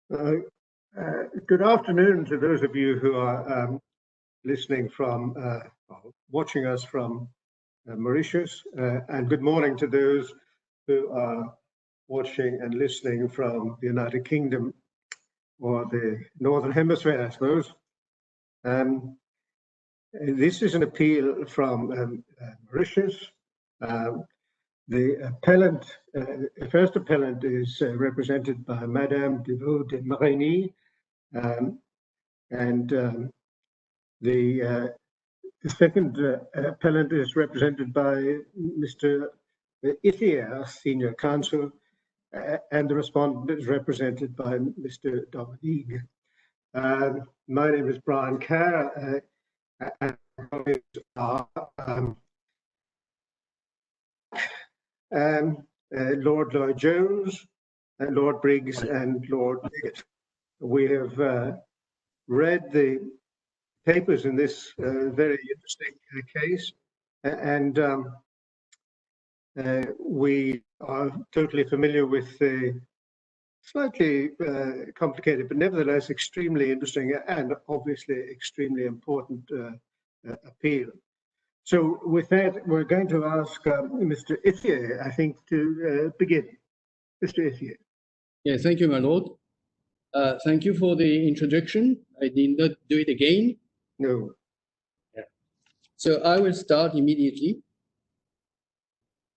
Uh, Good afternoon to those of you who are listening from, watching us from Mauritius, and good morning to those who are watching and listening from the United Kingdom or the Northern Hemisphere, I suppose. This is an appeal from Mauritius. The appellant, first appellant is represented by Madame Abdool de Marigny, and the second appellant is represented by Mr. Ithier, Senior Counsel, and the respondent is represented by Mr. Dominique. My name is Brian Kerr, and colleagues are Lord Lloyd-Jones, and Lord Briggs, and Lord Bigot. We have read the papers in this very interesting case, and we are totally familiar with the slightly complicated, but nevertheless extremely interesting and obviously extremely important appeal. So with that, we're going to ask Mr. Ithier, I think, to begin. Mr. Ithier. Yeah, thank you, my lord. Thank you for the introduction. I did not do it again. No. Yeah. So I will start immediately.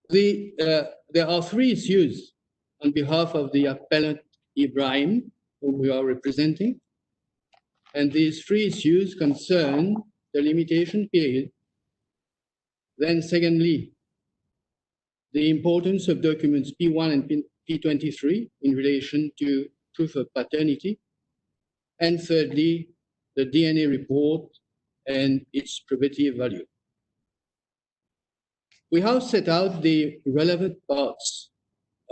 There are three issues on behalf of the appellant Ibrahim, whom we are representing. And these three issues concern the limitation period. Then secondly, the importance of documents P1 and P23 in relation to proof of paternity. And thirdly, the DNA report and its probative value. We have set out the relevant parts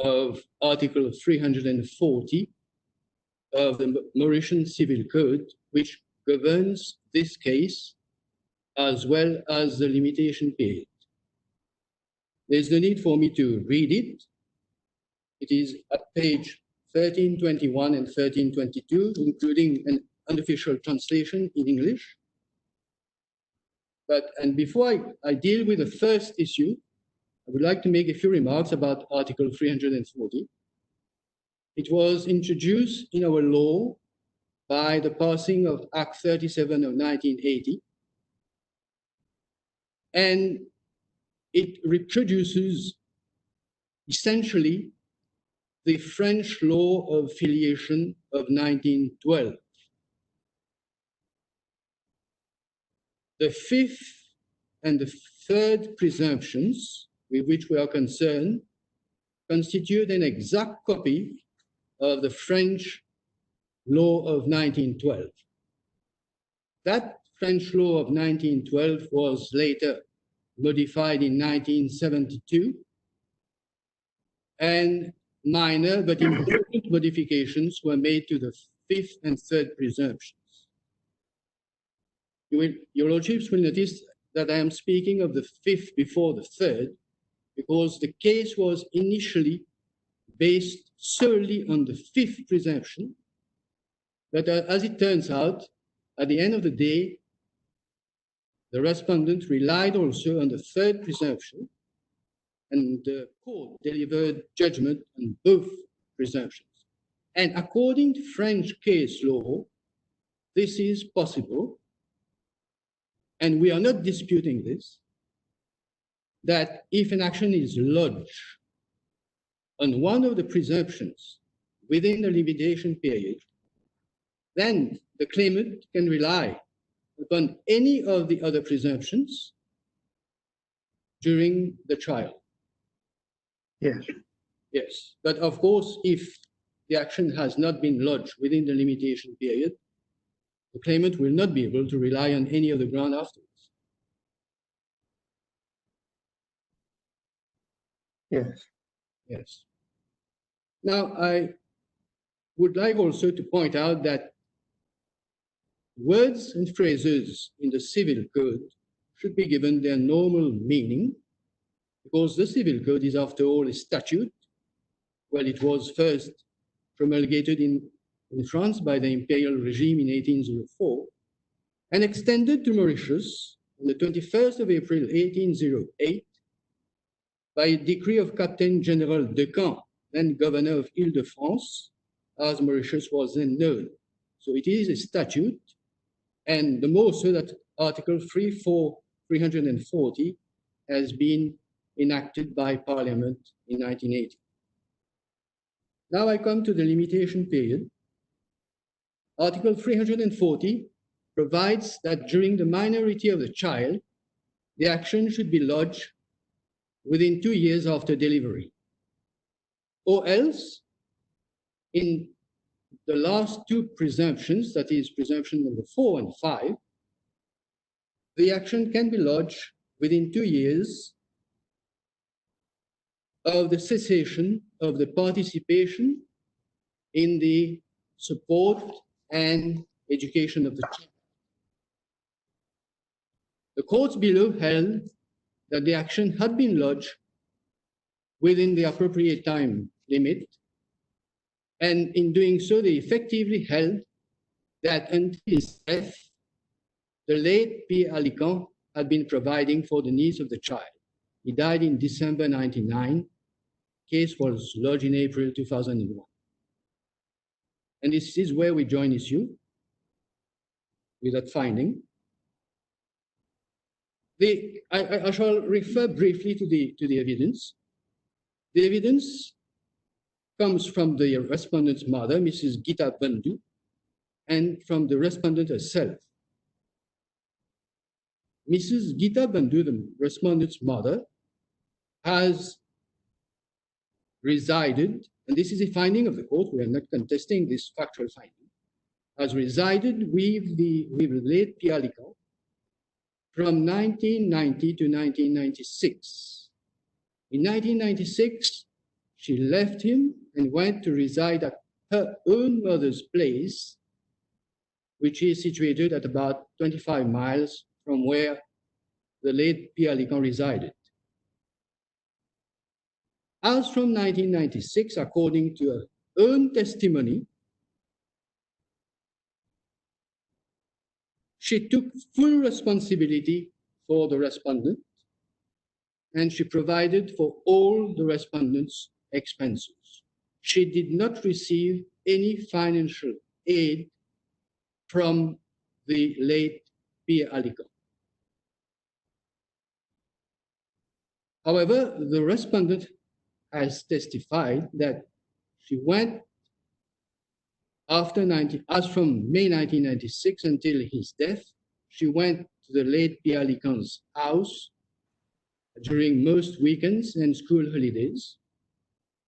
of Article 340 of the Mauritian Civil Code, which governs this case, as well as the limitation period. There's no need for me to read it. It is at page 1321 and 1322, including an unofficial translation in English. And before I deal with the first issue, I would like to make a few remarks about Article 340. It was introduced in our law by the passing of Act 37 of 1980, and it reproduces essentially the French law of filiation of 1912. The fifth and the third presumptions with which we are concerned constitute an exact copy of the French law of 1912. That French law of 1912 was later modified in 1972, and minor but important modifications were made to the fifth and third presumptions. Your Lordships will notice that I am speaking of the fifth before the third, because the case was initially based solely on the fifth presumption. But as it turns out, at the end of the day, the respondent relied also on the third presumption, and the court delivered judgment on both presumptions. And according to French case law, this is possible, and we are not disputing this, that if an action is lodged on one of the presumptions within the limitation period, then the claimant can rely upon any of the other presumptions during the trial. Yes. Yes, but of course, if the action has not been lodged within the limitation period, the claimant will not be able to rely on any other ground afterwards. Yes. Yes. Now, I would like also to point out that words and phrases in the Civil Code should be given their normal meaning, because the Civil Code is, after all, a statute. Well, it was first promulgated in in France by the imperial regime in 1804 and extended to Mauritius on the 21st of April 1808 by a decree of Captain General Decamps, then governor of Ile-de-France, as Mauritius was then known. So it is a statute, and the more so that Article 340 has been enacted by Parliament in 1980. Now I come to the limitation period. Article 340 provides that during the minority of the child, the action should be lodged within 2 years after delivery, or else in the last two presumptions, that is presumption number 4 and 5, the action can be lodged within 2 years of the cessation of the participation in the support and education of the child. The courts below held that the action had been lodged within the appropriate time limit, and in doing so, they effectively held that until his death, the late Pierre Alicant had been providing for the needs of the child. He died in December 1999. Case was lodged in April 2001. And this is where we join issue with that finding. I shall refer briefly to the evidence. The evidence comes from the respondent's mother, Mrs. Gita Bandhu, and from the respondent herself. Mrs. Gita Bandhu, the respondent's mother, has resided, and this is a finding of the court, we are not contesting this factual finding, has resided with the late Pierre Alicant from 1990 to 1996. In 1996, she left him and went to reside at her own mother's place, which is situated at about 25 miles from where the late Pierre Alicant resided. As from 1996, according to her own testimony, she took full responsibility for the respondent, and she provided for all the respondent's expenses. She did not receive any financial aid from the late Pierre Alicant. However, the respondent has testified that she went as from May 1996 until his death, she went to the late Pierre Alicant's house during most weekends and school holidays,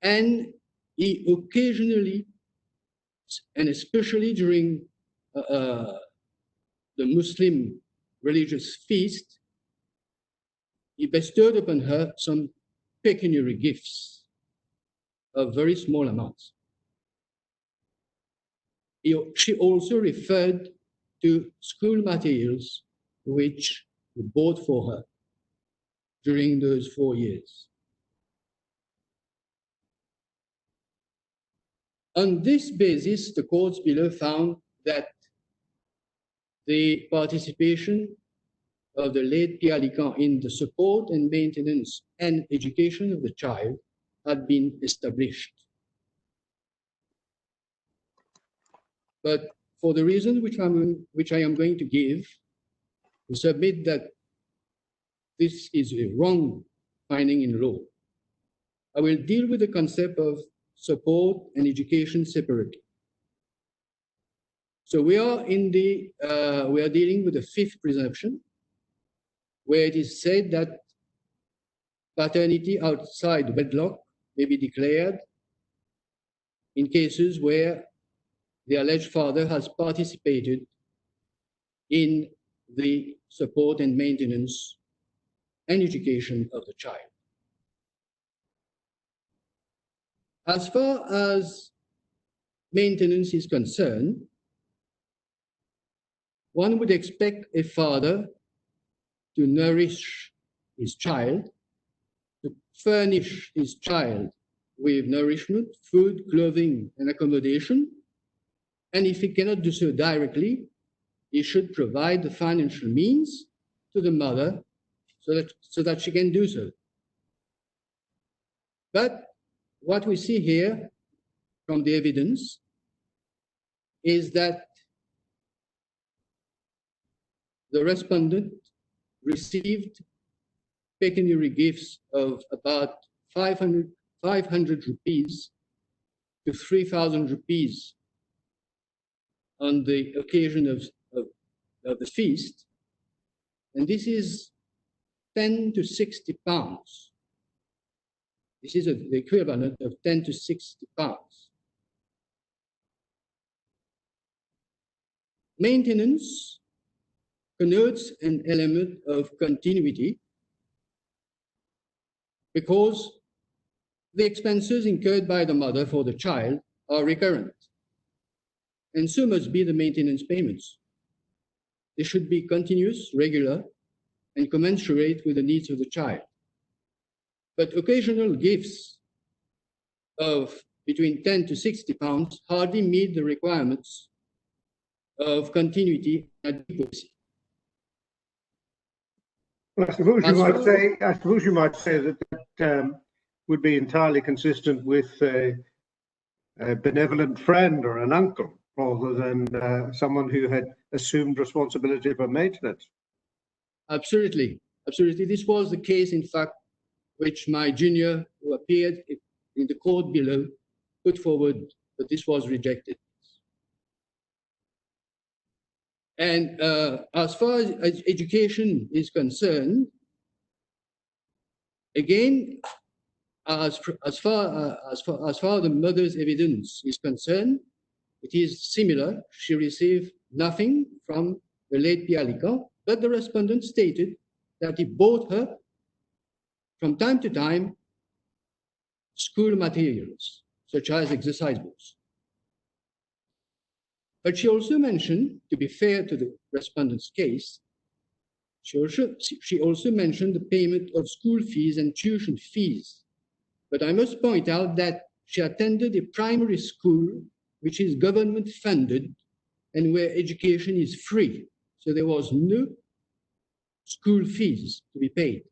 and he occasionally, and especially during the Muslim religious feast, he bestowed upon her some pecuniary gifts of very small amounts. She also referred to school materials which were bought for her during those 4 years. On this basis, the courts below found that the participation of the late Pierre Alicant in the support and maintenance and education of the child had been established. But for the reasons which I am going to give, we submit that this is a wrong finding in law. I will deal with the concept of support and education separately. So we are dealing with the fifth presumption, where it is said that paternity outside wedlock may be declared in cases where the alleged father has participated in the support and maintenance and education of the child. As far as maintenance is concerned, one would expect a father to nourish his child, to furnish his child with nourishment, food, clothing, and accommodation, And if he cannot do so directly, he should provide the financial means to the mother so that she can do so. But what we see here from the evidence is that the respondent received pecuniary gifts of about 500 rupees to 3,000 rupees on the occasion of the feast, and this is 10 to 60 pounds. This is the equivalent of 10 to 60 pounds. Maintenance connotes an element of continuity because the expenses incurred by the mother for the child are recurrent, and so must be the maintenance payments. They should be continuous, regular, and commensurate with the needs of the child. But occasional gifts of between 10 to 60 pounds hardly meet the requirements of continuity and adequacy. Well, I suppose you might say that would be entirely consistent with a benevolent friend or an uncle, rather than someone who had assumed responsibility for maintenance. Absolutely, absolutely. This was the case, in fact, which my junior, who appeared in the court below, put forward, but this was rejected. And as far as education is concerned, again, as far as the mother's evidence is concerned, it is similar. She received nothing from the late Pialica, but the respondent stated that he bought her from time to time school materials, such as exercise books. But she also mentioned, to be fair to the respondent's case, she also mentioned the payment of school fees and tuition fees. But I must point out that she attended a primary school which is government funded and where education is free. So there was no school fees to be paid.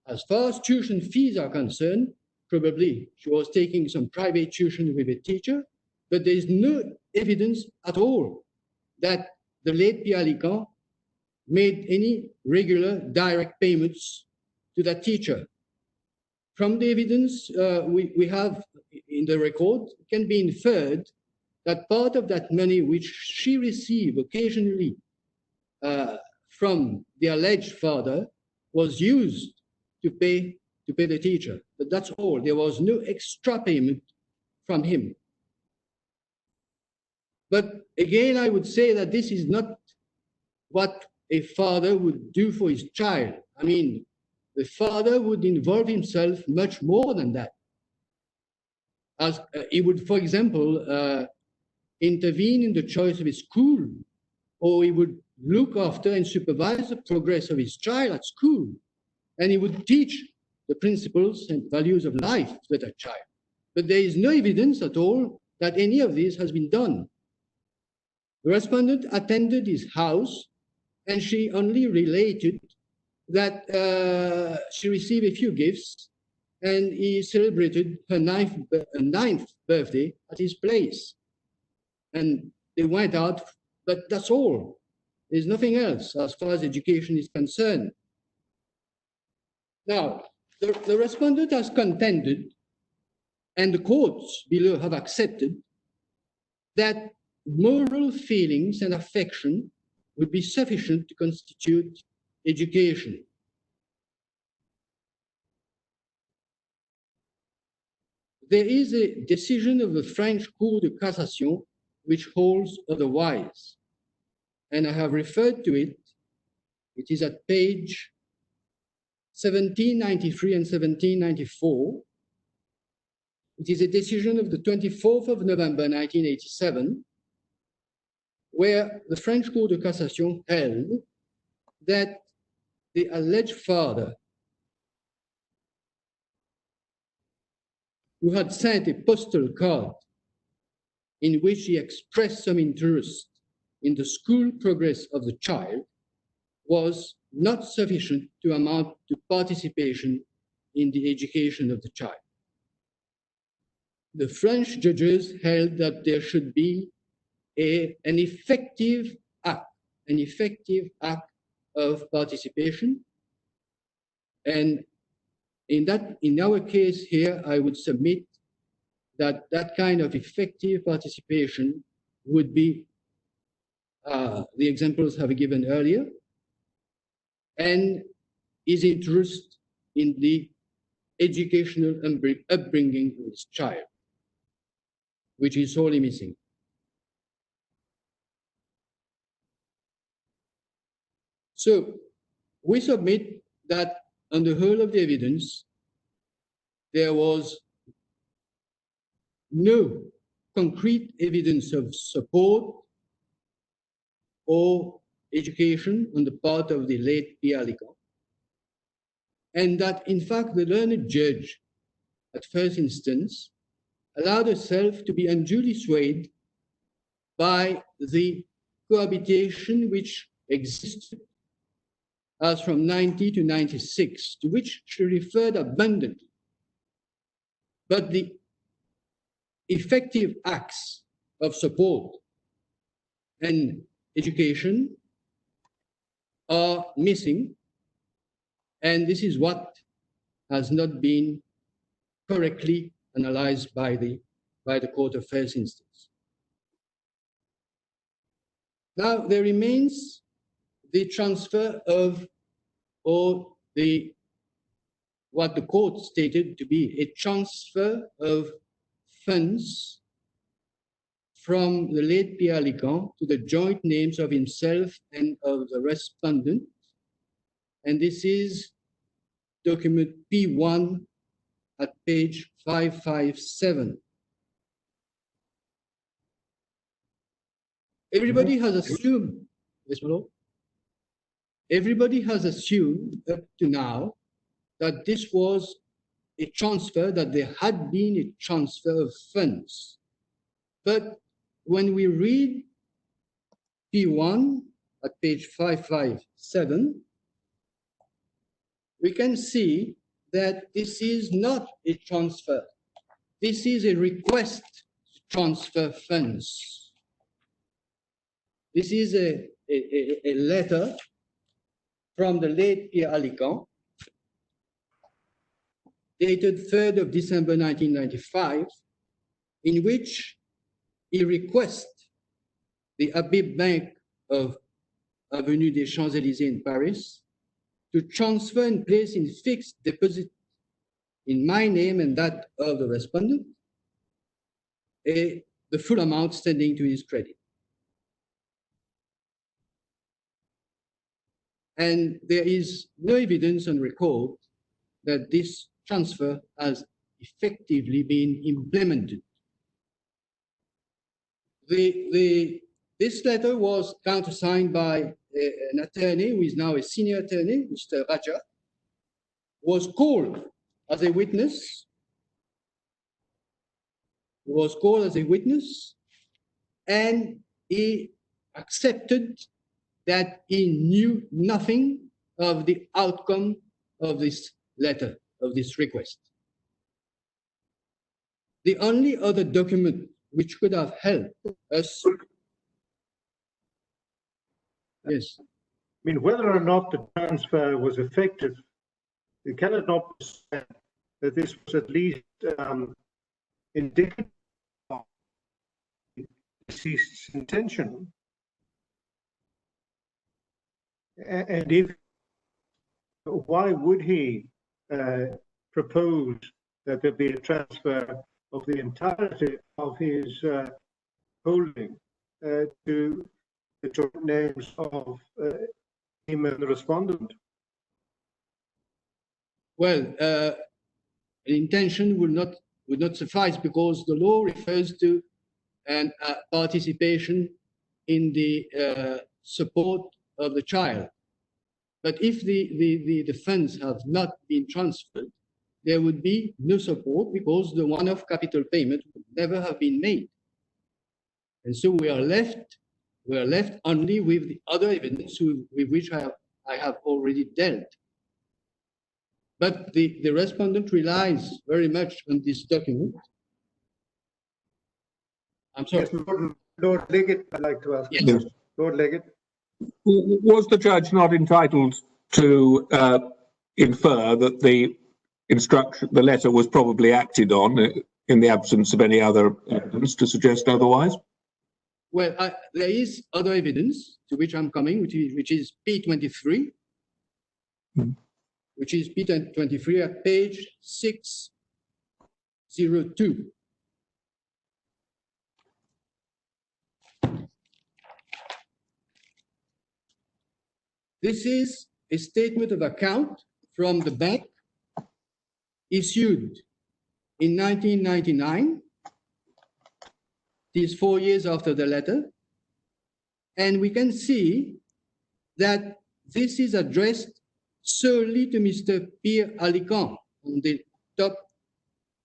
As far as tuition fees are concerned, probably she was taking some private tuition with a teacher, but there is no evidence at all that the late Pialica made any regular direct payments to that teacher. From the evidence we have in the record, it can be inferred that part of that money which she received occasionally from the alleged father was used to pay the teacher. But that's all. There was no extra payment from him. But again, I would say that this is not what a father would do for his child. I mean, the father would involve himself much more than that. As he would, for example, intervene in the choice of his school, or he would look after and supervise the progress of his child at school, and he would teach the principles and values of life to that child. But there is no evidence at all that any of this has been done. The respondent attended his house, and she only related that she received a few gifts, and he celebrated her ninth birthday at his place. And they went out, but that's all. There's nothing else as far as education is concerned. Now, the respondent has contended, and the courts below have accepted, that moral feelings and affection would be sufficient to constitute education. There is a decision of the French Cour de Cassation which holds otherwise, and I have referred to it. It is at page 1793 and 1794. It is a decision of the 24th of November 1987, where the French Cour de Cassation held that the alleged father, who had sent a postal card in which he expressed some interest in the school progress of the child was not sufficient to amount to participation in the education of the child. The French judges held that there should be an effective act of participation. And in our case here, I would submit that that kind of effective participation would be the examples I've given earlier, and his interest in the educational upbringing of his child, which is sorely missing. So we submit that on the whole of the evidence, there was no concrete evidence of support or education on the part of the late Pierre Licon, and that in fact the learned judge at first instance allowed herself to be unduly swayed by the cohabitation which existed as from 90 to 96, to which she referred abundantly. But the effective acts of support and education are missing, and this is what has not been correctly analyzed by the court of first instance. Now there remains the transfer of, or what the court stated to be a transfer of funds from the late Pierre Licon to the joint names of himself and of the respondent. And this is document P1 at page 557. Everybody has assumed, yes, Malo? Everybody has assumed up to now that this was a transfer, that there had been a transfer of funds. But when we read P1 at page 557, we can see that this is not a transfer. This is a request to transfer funds. This is a letter from the late Pierre Licon, dated 3rd of December 1995, in which he requests the Habib Bank of Avenue des Champs-Élysées in Paris to transfer and place in fixed deposit in my name and that of the respondent the full amount standing to his credit. And there is no evidence on record that this transfer has effectively been implemented. This letter was countersigned by an attorney who is now a senior attorney, Mr. Raja, was called as a witness. He was called as a witness, and he accepted that he knew nothing of the outcome of this letter, of this request. The only other document which could have helped us. Yes. I mean, whether or not the transfer was effective, you cannot not say that this was at least indicative of deceased's intention. And if, why would he propose that there be a transfer of the entirety of his holding to the joint names of him and the respondent? Well, the intention would not suffice, because the law refers to an participation in the support of the child. But if the funds have not been transferred, there would be no support, because the one-off capital payment would never have been made. And so we are left only with the other evidence with which I have already dealt. But the respondent relies very much on this document. I'm sorry. Yes, Lord Leggett, I'd like to ask. Yes. Lord Leggett. Was the judge not entitled to infer that the letter was probably acted on in the absence of any other evidence to suggest otherwise? Well, there is other evidence to which I'm coming, which is P23, which is P23 at page 602. This is a statement of account from the bank issued in 1999. It is 4 years after the letter. And we can see that this is addressed solely to Mr. Pierre Alicant on the top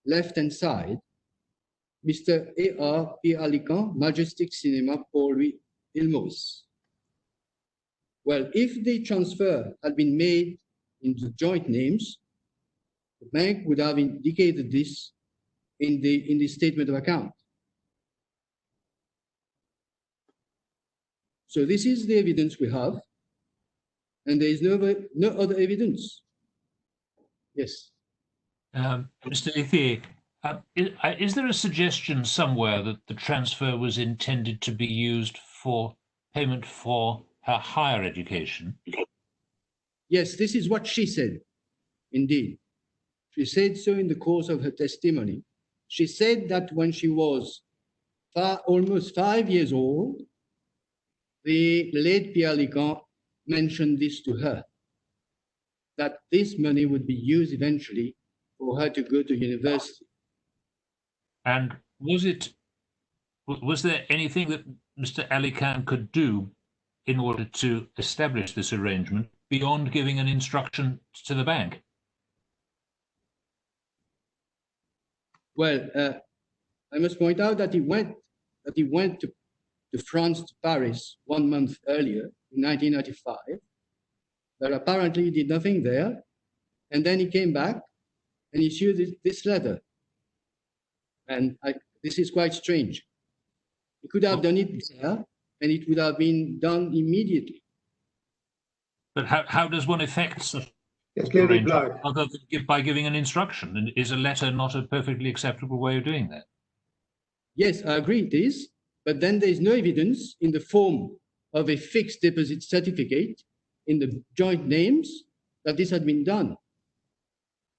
left-hand side. Mr. A.R. Pierre Alicant, Majestic Cinema, Paul Louis Ilmos. Well, if the transfer had been made in the joint names, the bank would have indicated this in the statement of account. So this is the evidence we have, and there is no other evidence. Yes. Mr. Ethier, is there a suggestion somewhere that the transfer was intended to be used for payment for her higher education? Yes, this is what she said, indeed. She said so in the course of her testimony. She said that when she was almost 5 years old, the late Pierre Alicant mentioned this to her, that this money would be used eventually for her to go to university. And was there anything that Mr. Alicant could do in order to establish this arrangement beyond giving an instruction to the bank? Well, I must point out that he went to France, to Paris, 1 month earlier, in 1995, but apparently he did nothing there. And then he came back and issued this letter. And this is quite strange. He could have done it there, and it would have been done immediately. But how does one effect such arrangement other than by giving an instruction? And is a letter not a perfectly acceptable way of doing that? Yes, I agree it is. But then there is no evidence in the form of a fixed deposit certificate in the joint names that this had been done.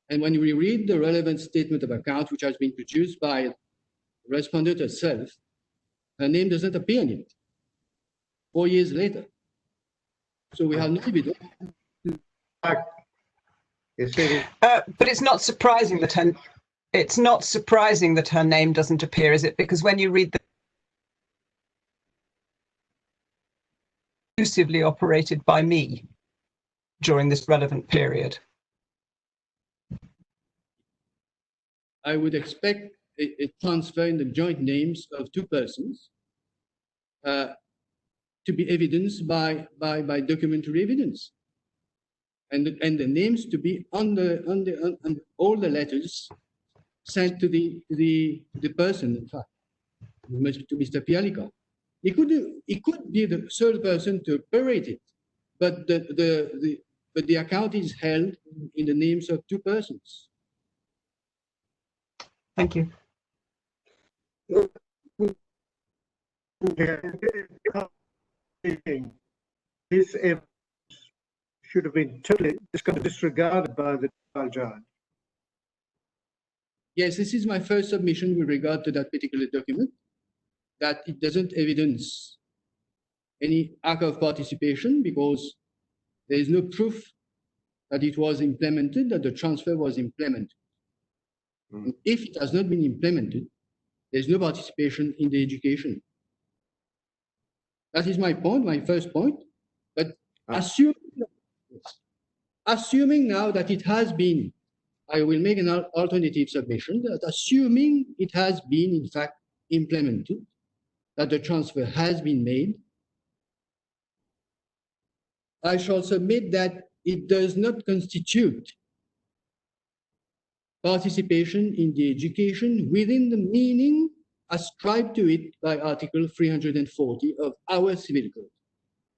And when we read the relevant statement of account, which has been produced by the respondent herself, her name doesn't appear in it 4 years later. So we have no evidence. But it's not surprising that her name doesn't appear, is it? Because when you read the exclusively operated by me during this relevant period. I would expect a transfer in the joint names of two persons to be evidenced by documentary evidence, and the names to be on all the letters sent to the person, in fact, to Mr. Pierre Alicant. He could be the sole person to operate it, but the account is held in the names of two persons. Thank you. This evidence should have been totally disregarded by the trial judge. Yes, this is my first submission with regard to that particular document, that it doesn't evidence any act of participation because there is no proof that it was implemented, that the transfer was implemented. And if it has not been implemented, there's no participation in the education. That is my point, my first point. But assuming now that it has been, I will make an alternative submission, that assuming it has been in fact implemented, that the transfer has been made. I shall submit that it does not constitute participation in the education within the meaning ascribed to it by Article 340 of our Civil Code.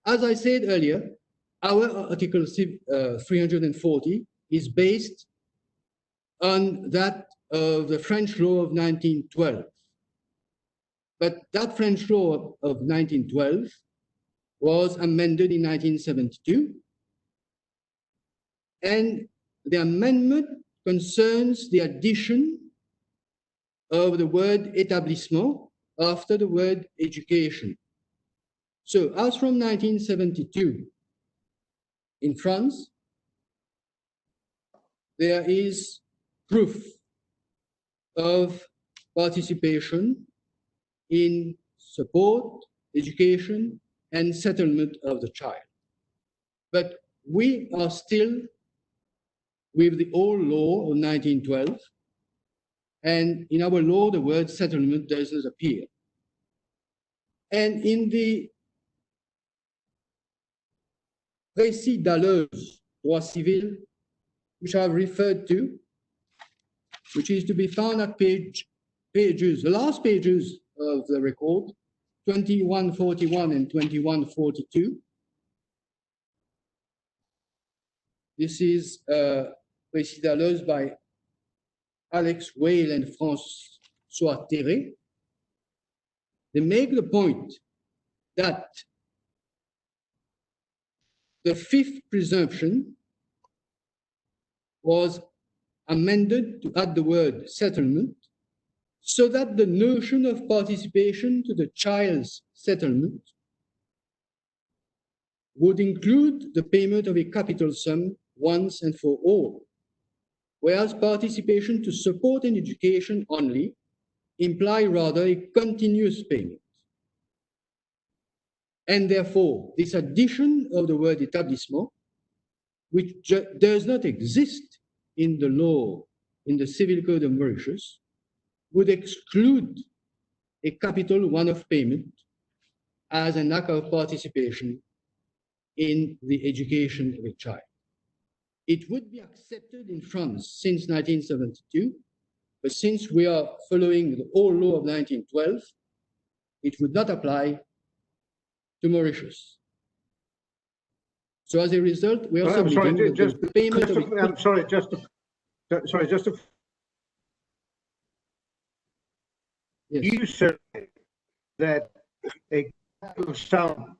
As I said earlier, our Article 340 is based on that of the French law of 1912. But that French law of 1912 was amended in 1972, and the amendment concerns the addition of the word établissement after the word education. So as from 1972, in France, there is proof of participation in support, education, and settlement of the child. But we are still with the old law of 1912, and in our law, the word settlement does not appear. And in the Récit d'Alleuse, droit civil, which I have referred to, which is to be found at the last pages of the record, 2141 and 2142. This is Récit d'Alleuse by Alex Whale and François Terré. They make the point that the fifth presumption was amended to add the word settlement so that the notion of participation to the child's settlement would include the payment of a capital sum once and for all, whereas participation to support and education only imply rather a continuous payment. And therefore, this addition of the word établissement, which does not exist in the law, in the Civil Code of Mauritius, would exclude a capital one-off payment as an act of participation in the education of a child. It would be accepted in France since 1972, but since we are following the old law of 1912, it would not apply to Mauritius. So as a result, we are submitting the payment of... I'm sorry, just to... Yes. You said that a capital sum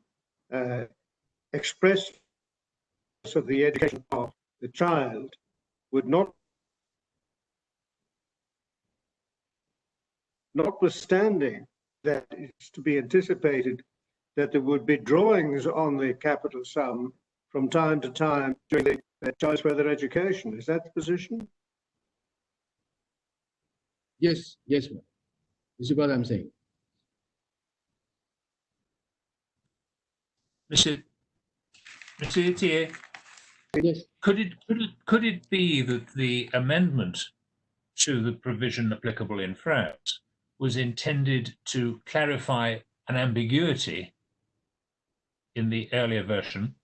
expressed of the education of the child would not, notwithstanding that it's to be anticipated that there would be drawings on the capital sum from time to time during the child's further education. Is that the position? Yes, yes, ma'am. This is what I'm saying. Mr. Etier, Yes. could it be that the amendment to the provision applicable in France was intended to clarify an ambiguity in the earlier version?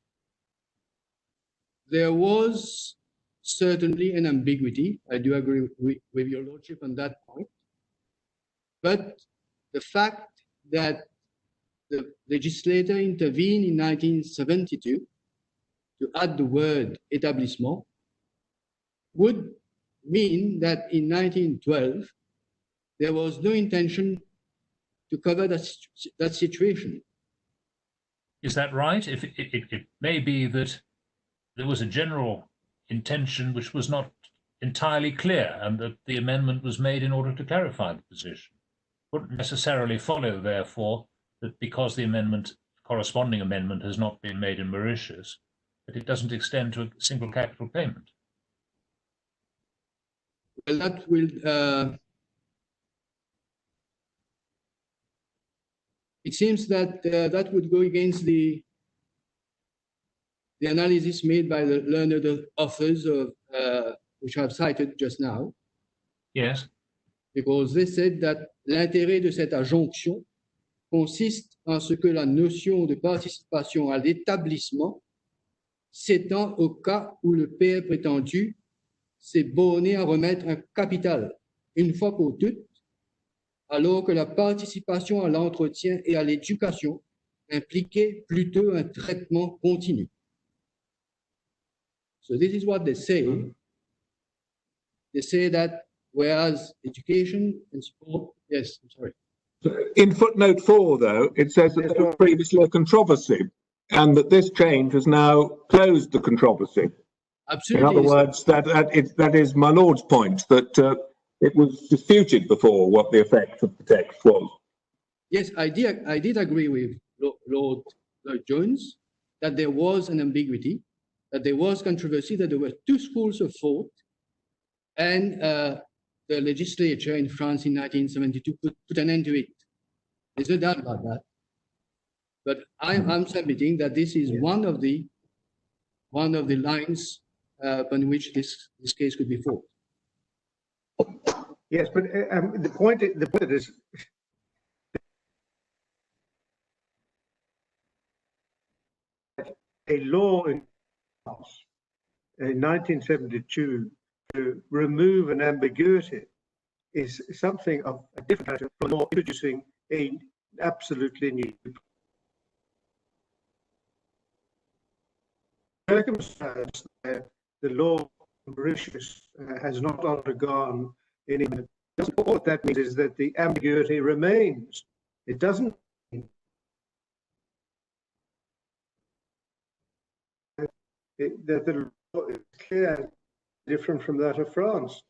There was certainly an ambiguity. I do agree with your lordship on that point. But the fact that the legislator intervened in 1972 to add the word établissement would mean that in 1912 there was no intention to cover that situation. Is that right? If it may be that there was a general intention which was not entirely clear, and that the amendment was made in order to clarify the position. Wouldn't necessarily follow, therefore, that because the corresponding amendment has not been made in Mauritius, that it doesn't extend to a single capital payment. Well, that will... it seems that that would go against the analysis made by the learned authors of which I've cited just now. Yes. Because they said that l'intérêt de cette adjonction consiste en ce que la notion de participation à l'établissement s'étend au cas où le père prétendu s'est borné à remettre un capital une fois pour toutes, alors que la participation à l'entretien et à l'éducation impliquait plutôt un traitement continu. So this is what they say. They say that whereas education and support, yes, I'm sorry. In footnote 4, though, it says that there was previously a controversy and that this change has now closed the controversy. Absolutely. In other words, that is my Lord's point, that it was disputed before what the effect of the text was. Yes, I did agree with Lord Jones that there was an ambiguity, that there was controversy, that there were two schools of thought, and the legislature in France in 1972 put an end to it. There's no doubt about that. But I'm submitting that this is one of the lines upon which this case could be fought. Yes, but the point is a law in 1972 to remove an ambiguity is something of a different nature from law introducing an absolutely new circumstance. The law in Mauritius has not undergone any. What that means is that the ambiguity remains. It doesn't mean that the law is clear, different from that of France.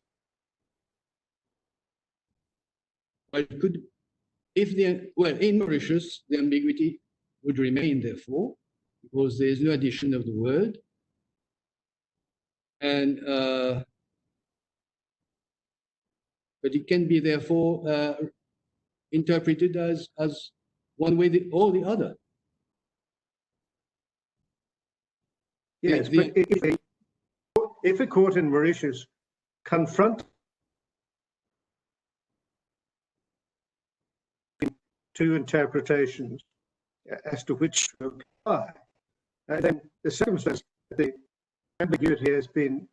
Well, it could, in Mauritius, the ambiguity would remain, therefore, because there is no addition of the word. And but it can be therefore interpreted as one way or the other. Yes, but if a court in Mauritius confronts two interpretations as to which to apply, then the circumstance that the ambiguity has been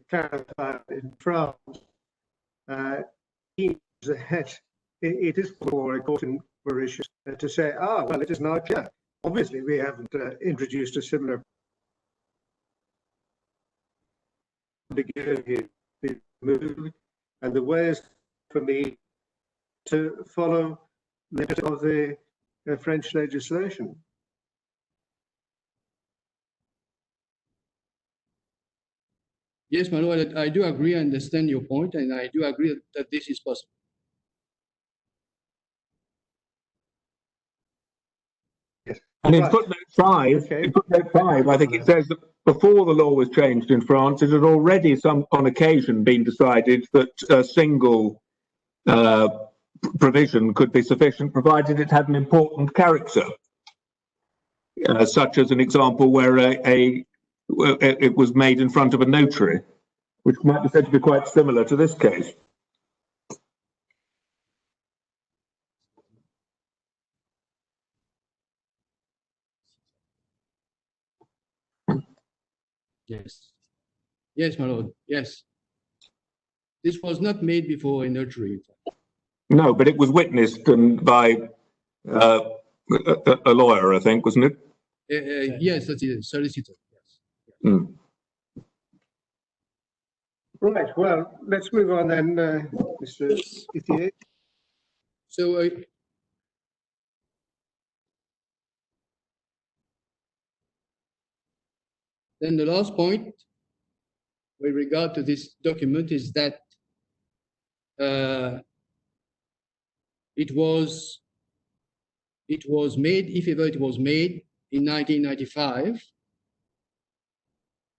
clarified in France, it is for a court in Mauritius to say, well, it is now clear. Obviously, we haven't introduced a similar ambiguity movement, and the way is for me to follow the letter of the French legislation. Yes, my lord, I do agree, I understand your point, and I do agree that this is possible. Yes. And in footnote 5, I think it says that before the law was changed in France, it had already on occasion been decided that a single provision could be sufficient, provided it had an important character, such as an example where it was made in front of a notary, which might be said to be quite similar to this case. Yes, my lord, yes. This was not made before a notary. No, but it was witnessed by a lawyer, I think, wasn't it? Yes, that is solicitor. Yes. Mm. Right, well, let's move on then, Mr. Ithier. So then the last point with regard to this document is that it was made, if ever it was made, in 1995,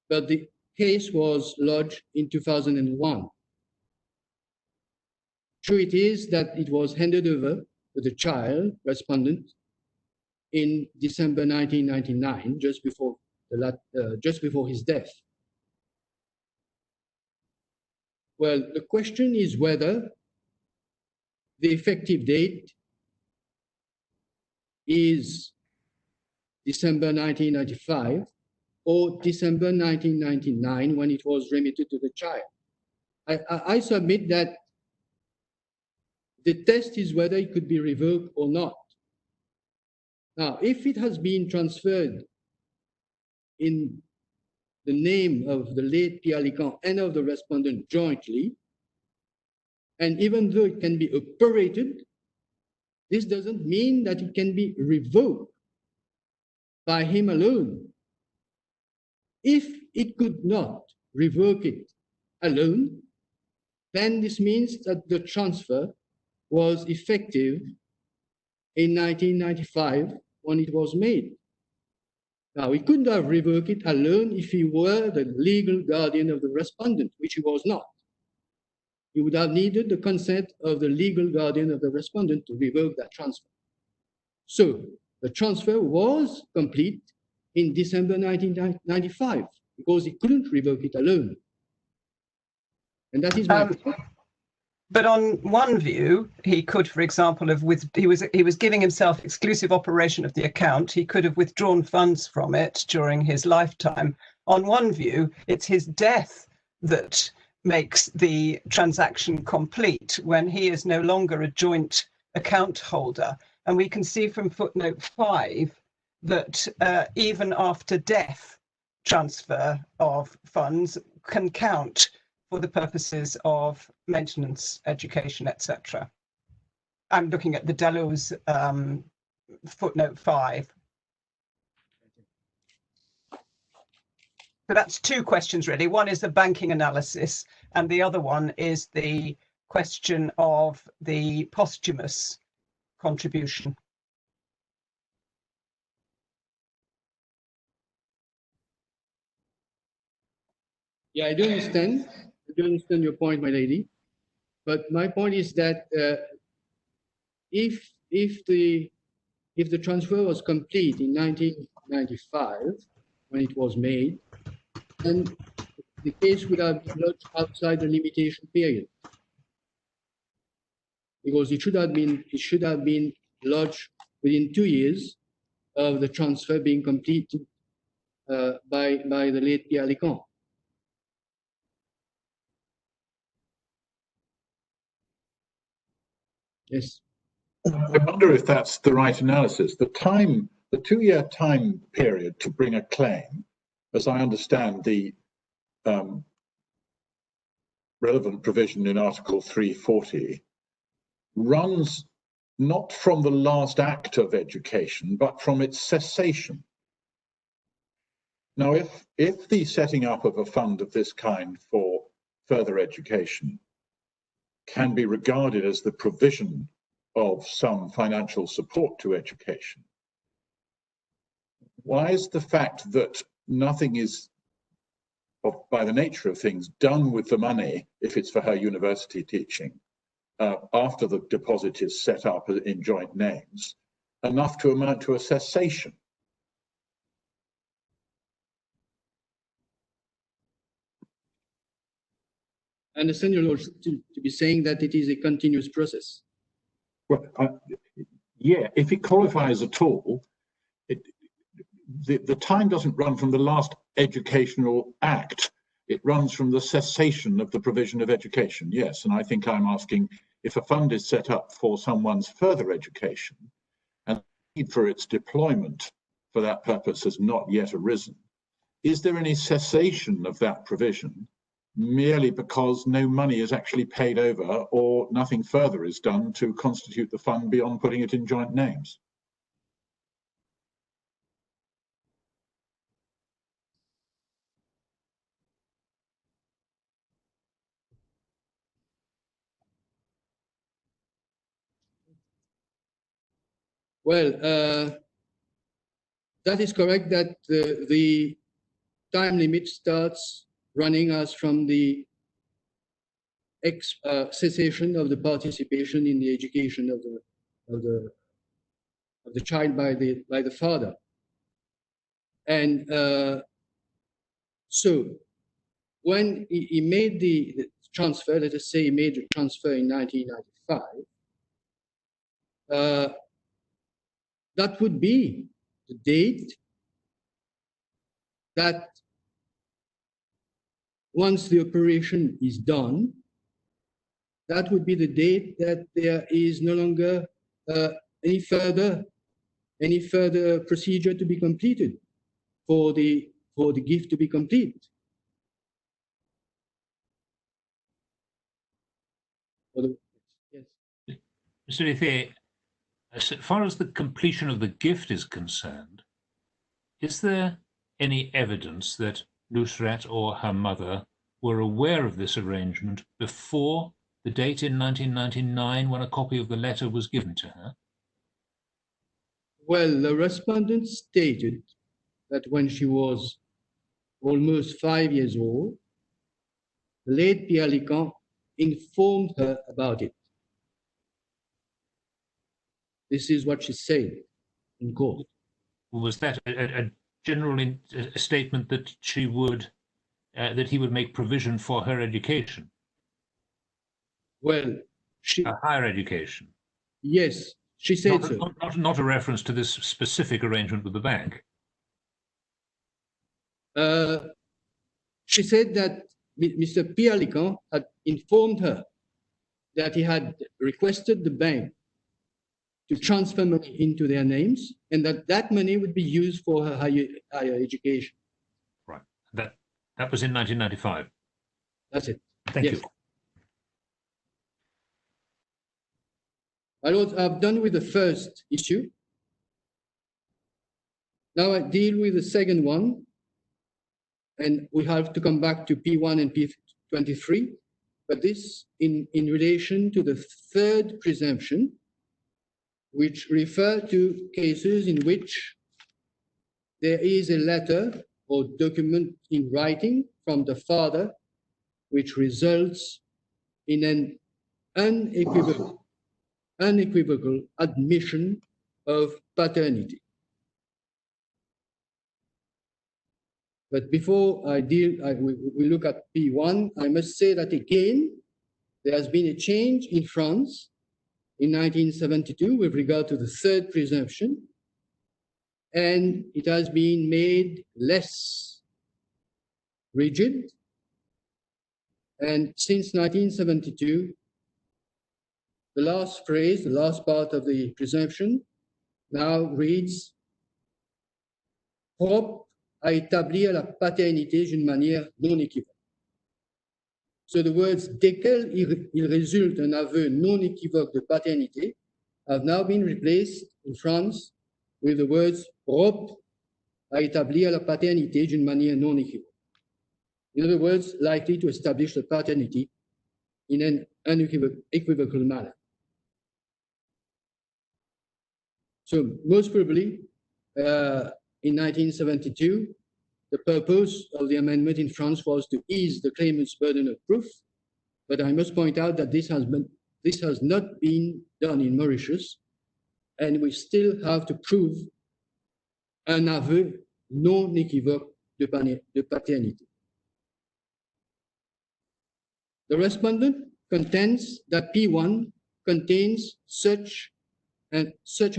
but the case was lodged in 2001. True it is that it was handed over to the child, respondent, in December 1999, just before his death. Well, the question is whether the effective date is December 1995 or December 1999 when it was remitted to the child. I submit that the test is whether it could be revoked or not. Now, if it has been transferred in the name of the late Pierre Licquant and of the respondent jointly, and even though it can be operated, this doesn't mean that it can be revoked by him alone. If it could not revoke it alone, then this means that the transfer was effective in 1995 when it was made. Now, he couldn't have revoked it alone if he were the legal guardian of the respondent, which he was not. He would have needed the consent of the legal guardian of the respondent to revoke that transfer. So the transfer was complete in December 1995 because he couldn't revoke it alone. And that is my point. But on one view, he could, for example, have he was giving himself exclusive operation of the account. He could have withdrawn funds from it during his lifetime. On one view, it's his death that makes the transaction complete when he is no longer a joint account holder. And we can see from footnote 5 that even after death, transfer of funds can count for the purposes of maintenance, education, etc. I'm looking at the Dalloz footnote 5. So that's two questions, really. One is the banking analysis, and the other one is the question of the posthumous contribution. Yeah, I do understand. I do understand your point, my lady. But my point is that if the transfer was complete in 1995 when it was made, then the case would have been lodged outside the limitation period, because it should have been lodged within 2 years of the transfer being completed by the late Pierre Licquant. Yes. I wonder if that's the right analysis. The 2-year time period to bring a claim, as I understand the relevant provision in Article 340, runs not from the last act of education, but from its cessation. Now, if the setting up of a fund of this kind for further education can be regarded as the provision of some financial support to education, why is the fact that nothing is, by the nature of things, done with the money, if it's for her university teaching, after the deposit is set up in joint names, enough to amount to a cessation? I understand your lordship to be saying that it is a continuous process. Well, yeah, if it qualifies at all, the time doesn't run from the last educational act. It runs from the cessation of the provision of education, yes. And I think I'm asking, if a fund is set up for someone's further education and the need for its deployment for that purpose has not yet arisen, is there any cessation of that provision merely because no money is actually paid over or nothing further is done to constitute the fund beyond putting it in joint names? Well, that is correct that the time limit starts running as from the cessation of the participation in the education of the child by the father. And so when he made transfer, let us say he made a transfer in 1995, that would be the date that once the operation is done, that would be the date that there is no longer any further procedure to be completed for the gift to be complete. Yes. Mr. Ethier, as far as the completion of the gift is concerned, is there any evidence that Nusrat or her mother were aware of this arrangement before the date in 1999 when a copy of the letter was given to her? Well, the respondent stated that when she was almost 5 years old, the late Pierre Licquant informed her about it. This is what she said in court. Was that a general a statement that she would, that he would make provision for her education? Well, a higher education? Yes, she said so. Not a reference to this specific arrangement with the bank. She said that Mr. Pierre Licquant had informed her that he had requested the bank to transfer money into their names and that money would be used for her higher education. Right. That was in 1995. That's it. Thank you. I've done with the first issue. Now I deal with the second one, and we have to come back to P1 and P23, but this in relation to the third presumption, which refer to cases in which there is a letter or document in writing from the father which results in an unequivocal admission of paternity. But before we look at P1, I must say that again, there has been a change in France in 1972 with regard to the third presumption, and it has been made less rigid. And since 1972, the last phrase, the last part of the presumption now reads propre à établir la paternité d'une manière non équivoque. So the words desquels il résulte un aveu non équivoque de paternité have now been replaced in France with the words propre à établir la paternité d'une manière non équivoque. In other words, likely to establish the paternity in an unequivocal manner. So most probably, in 1972, the purpose of the amendment in France was to ease the claimant's burden of proof, but I must point out that this has not been done in Mauritius, and we still have to prove un aveu non équivoque de paternité. The respondent contends that P1 contains such an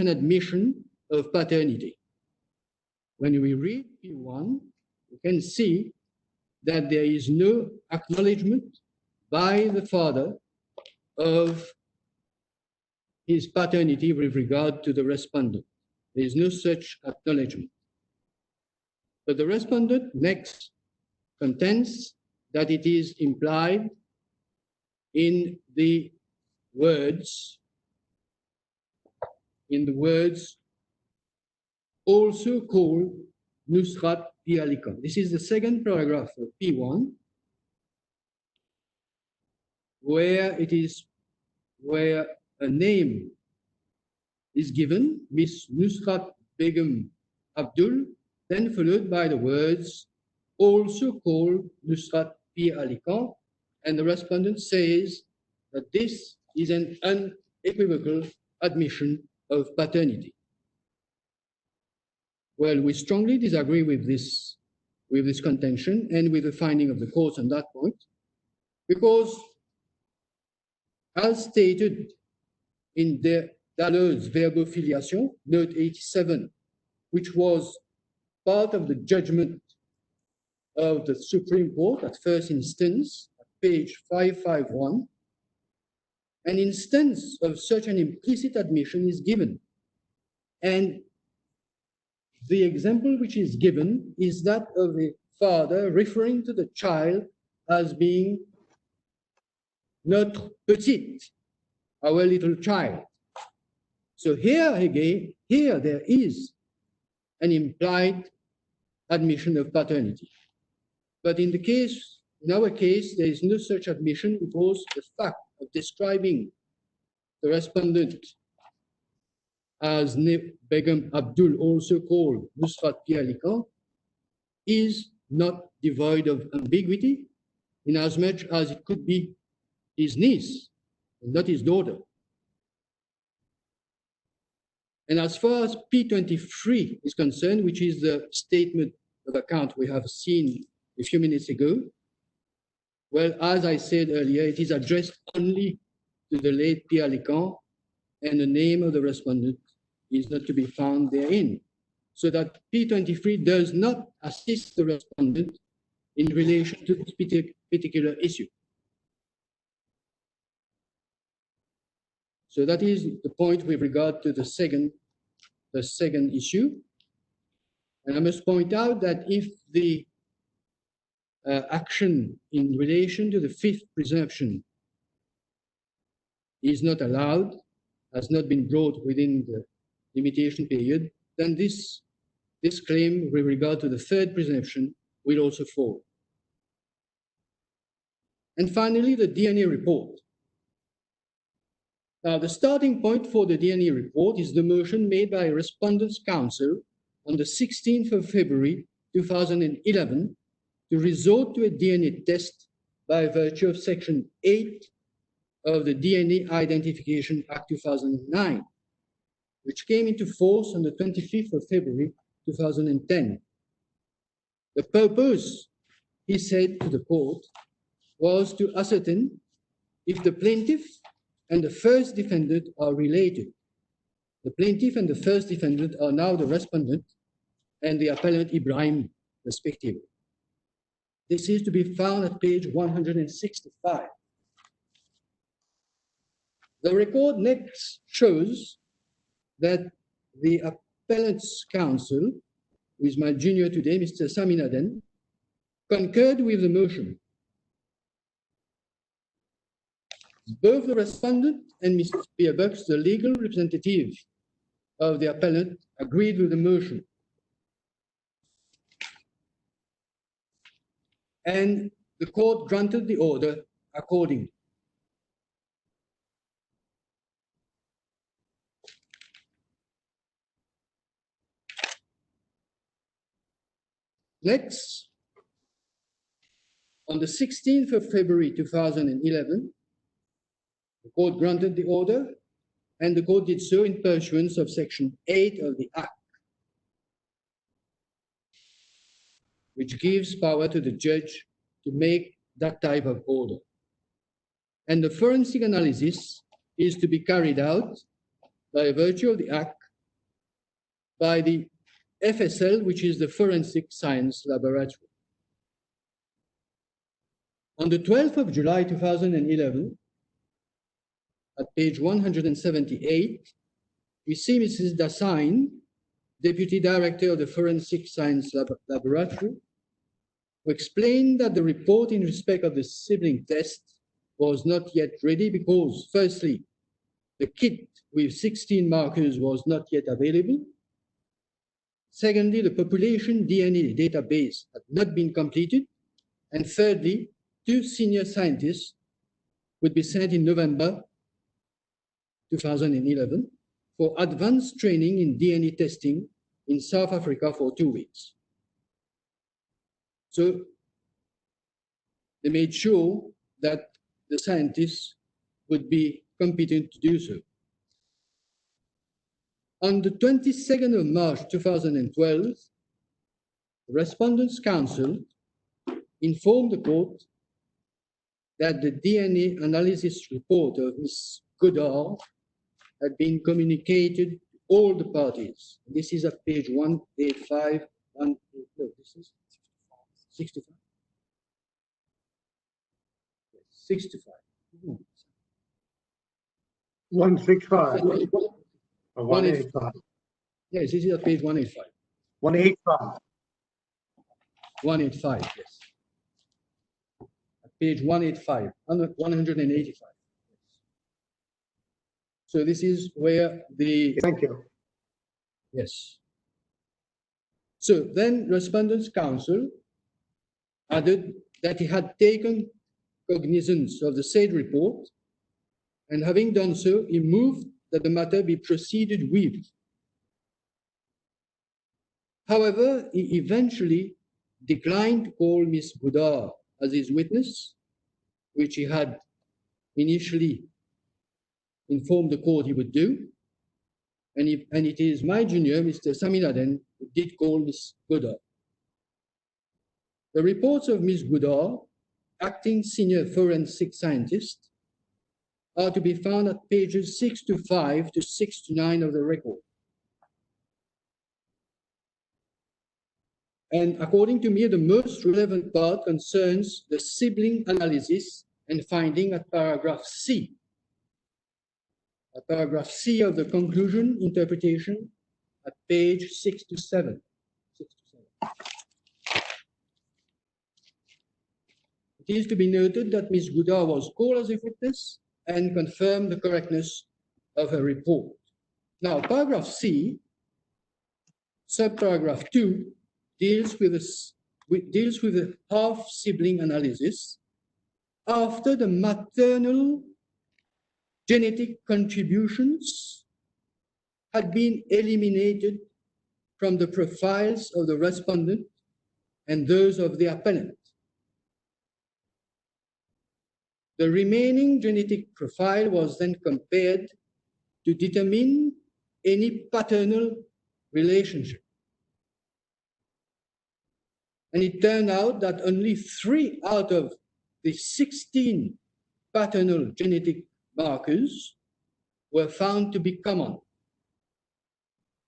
admission of paternity. When we read P1, we can see that there is no acknowledgement by the father of his paternity with regard to the respondent. There is no such acknowledgement. But the respondent next contends that it is implied in the words also called Nusrat Pierre Licquant. This is the second paragraph of P1, where a name is given, Miss Nusrat Begum Abdool, then followed by the words also called Nusrat Pierre Licquant, and the respondent says that this is an unequivocal admission of paternity. Well, we strongly disagree with this contention and with the finding of the court on that point. Because, as stated in Dalleur's Verbofiliation, note 87, which was part of the judgment of the Supreme Court at first instance, at page 551, an instance of such an implicit admission is given. And the example which is given is that of a father referring to the child as being notre petite, our little child. So here again, there is an implied admission of paternity. But in our case, there is no such admission because the fact of describing the respondent as Begum Abdool, also called Nusrat Pi Ali Khan, is not devoid of ambiguity, inasmuch as it could be his niece, and not his daughter. And as far as P23 is concerned, which is the statement of account we have seen a few minutes ago, well, as I said earlier, it is addressed only to the late Pi Ali Khan, and the name of the respondent is not to be found therein. So that P23 does not assist the respondent in relation to this particular issue. So that is the point with regard to the second issue. And I must point out that if the action in relation to the fifth presumption is not allowed, has not been brought within the limitation period, then this claim with regard to the third presumption will also fall. And finally, the DNA report. Now, the starting point for the DNA report is the motion made by Respondent's Counsel on the 16th of February 2011 to resort to a DNA test by virtue of Section 8 of the DNA Identification Act 2009, which came into force on the 25th of February 2010. The purpose, he said to the court, was to ascertain if the plaintiff and the first defendant are related. The plaintiff and the first defendant are now the respondent and the appellant Ibrahim, respectively. This is to be found at page 165. The record next shows that the appellant's counsel, who is my junior today, Mr. Saminaden, concurred with the motion. Both the respondent and Mr. Pierbucks, the legal representative of the appellant, agreed with the motion. And the court granted the order accordingly. Next, on the 16th of February 2011, the court granted the order, and the court did so in pursuance of Section 8 of the Act, which gives power to the judge to make that type of order. And the forensic analysis is to be carried out by virtue of the Act by the FSL, which is the Forensic Science Laboratory. On the 12th of July 2011, at page 178, we see Mrs. Dassain, Deputy Director of the Forensic Science Laboratory, who explained that the report in respect of the sibling test was not yet ready because, firstly, the kit with 16 markers was not yet available. Secondly, the population DNA database had not been completed. And thirdly, 2 senior scientists would be sent in November 2011 for advanced training in DNA testing in South Africa for 2 weeks. So they made sure that the scientists would be competent to do so. On the 22nd of March 2012, the Respondent's Counsel informed the court that the DNA analysis report of Ms. Godard had been communicated to all the parties. This is at page 185. No, this is 65. 65. 165 or 185. Yes, this is at page 185. 185. 185, yes. At page 185, 185. So this is where the... Thank you. Yes. So then Respondent's counsel added that he had taken cognizance of the said report, and having done so, he moved that the matter be proceeded with. However, he eventually declined to call Ms. Godard as his witness, which he had initially informed the court he would do. And it is my junior, Mr. Saminaden, who did call Ms. Godard. The reports of Ms. Godard, acting senior forensic scientist, are to be found at pages 625 to 629 of the record. And according to me, the most relevant part concerns the sibling analysis and finding at paragraph C. At paragraph C of the conclusion interpretation at page 6 to 7. It is to be noted that Ms. Godard was called as a witness and confirmed the correctness of her report. Now, paragraph C, subparagraph 2, deals with the half-sibling analysis after the maternal genetic contributions had been eliminated from the profiles of the respondent and those of the appellant. The remaining genetic profile was then compared to determine any paternal relationship. And it turned out that only 3 out of the 16 paternal genetic markers were found to be common.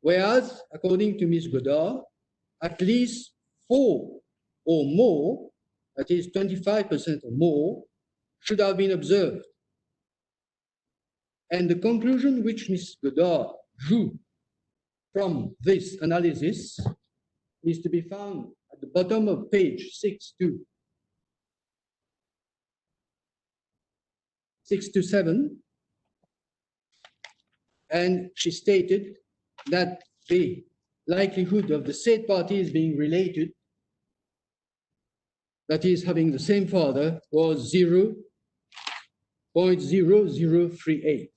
Whereas, according to Ms. Godard, at least 4 or more, that is 25% or more, should have been observed. And the conclusion which Ms. Godard drew from this analysis is to be found at the bottom of page 6 to 7. And she stated that the likelihood of the said parties being related, that is, having the same father, was 0.0038.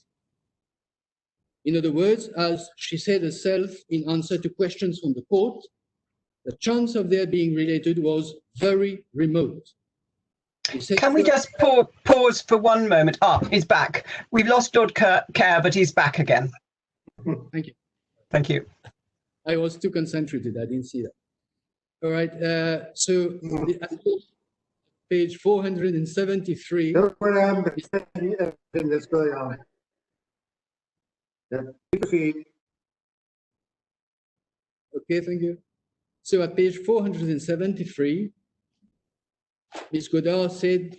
In other words, as she said herself in answer to questions from the court, the chance of their being related was very remote. Can we just pause for one moment? He's back. We've lost Lord Kerr, but he's back again. Thank you. Thank you. I was too concentrated. I didn't see that. All right. So page 473. That's where I am. Everything that's going on. Okay, thank you. So at page 473, Ms. Godard said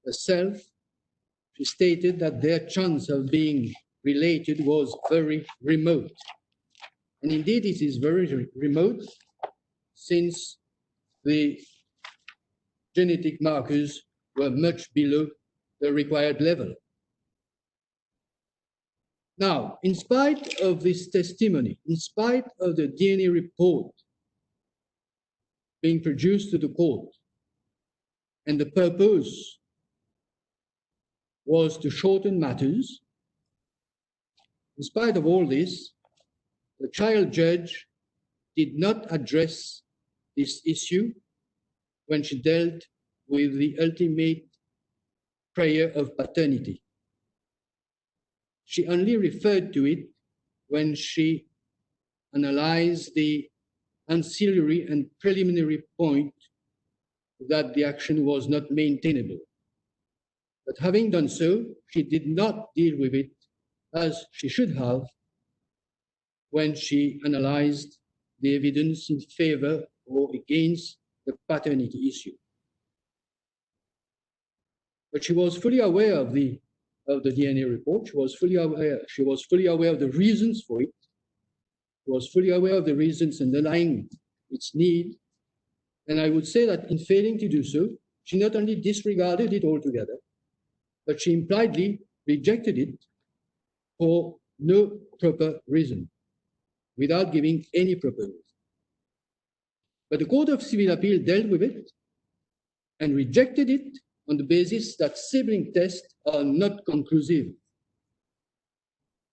herself, she stated that their chance of being related was very remote. And indeed, it is very remote since the genetic markers were much below the required level. Now, in spite of this testimony, in spite of the DNA report being produced to the court, and the purpose was to shorten matters, in spite of all this, the trial judge did not address this issue when she dealt with the ultimate prayer of paternity. She only referred to it when she analyzed the ancillary and preliminary point that the action was not maintainable. But having done so, she did not deal with it as she should have when she analyzed the evidence in favor or against the paternity issue. But she was fully aware of the DNA report. She was fully aware of the reasons for it. She was fully aware of the reasons underlying its need. And I would say that in failing to do so, she not only disregarded it altogether, but she impliedly rejected it for no proper reason, without giving any proper reason. But the Court of Civil Appeal dealt with it and rejected it on the basis that sibling tests are not conclusive.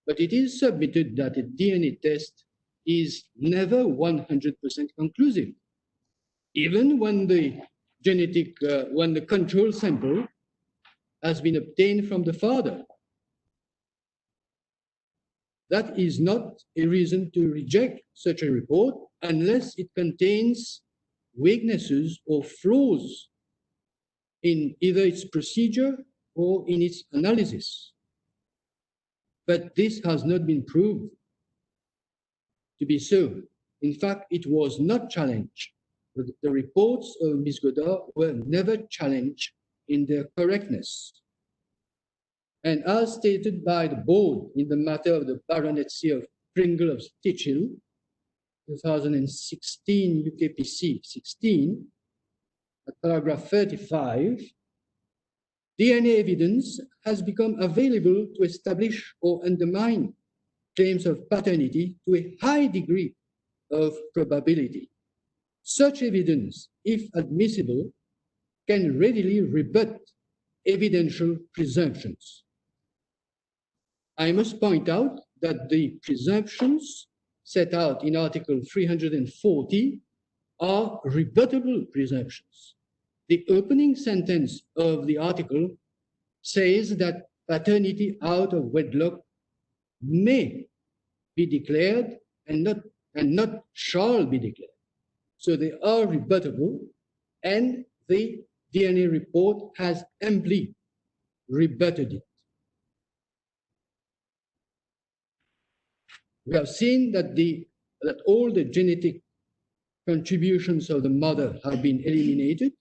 But it is submitted that a DNA test is never 100% conclusive, even when the when the control sample has been obtained from the father. That is not a reason to reject such a report unless it contains weaknesses or flaws in either its procedure or in its analysis. But this has not been proved to be so. In fact, it was not challenged. The reports of Ms. Godard were never challenged in their correctness. And as stated by the board in the matter of the baronetcy of Pringle of Stitchhill, 2016 UKPC 16, at paragraph 35, DNA evidence has become available to establish or undermine claims of paternity to a high degree of probability. Such evidence, if admissible, can readily rebut evidential presumptions. I must point out that the presumptions set out in Article 340 are rebuttable presumptions. The opening sentence of the article says that paternity out of wedlock may be declared and not shall be declared. So they are rebuttable, and the DNA report has amply rebutted it. We have seen that all the genetic contributions of the mother have been eliminated,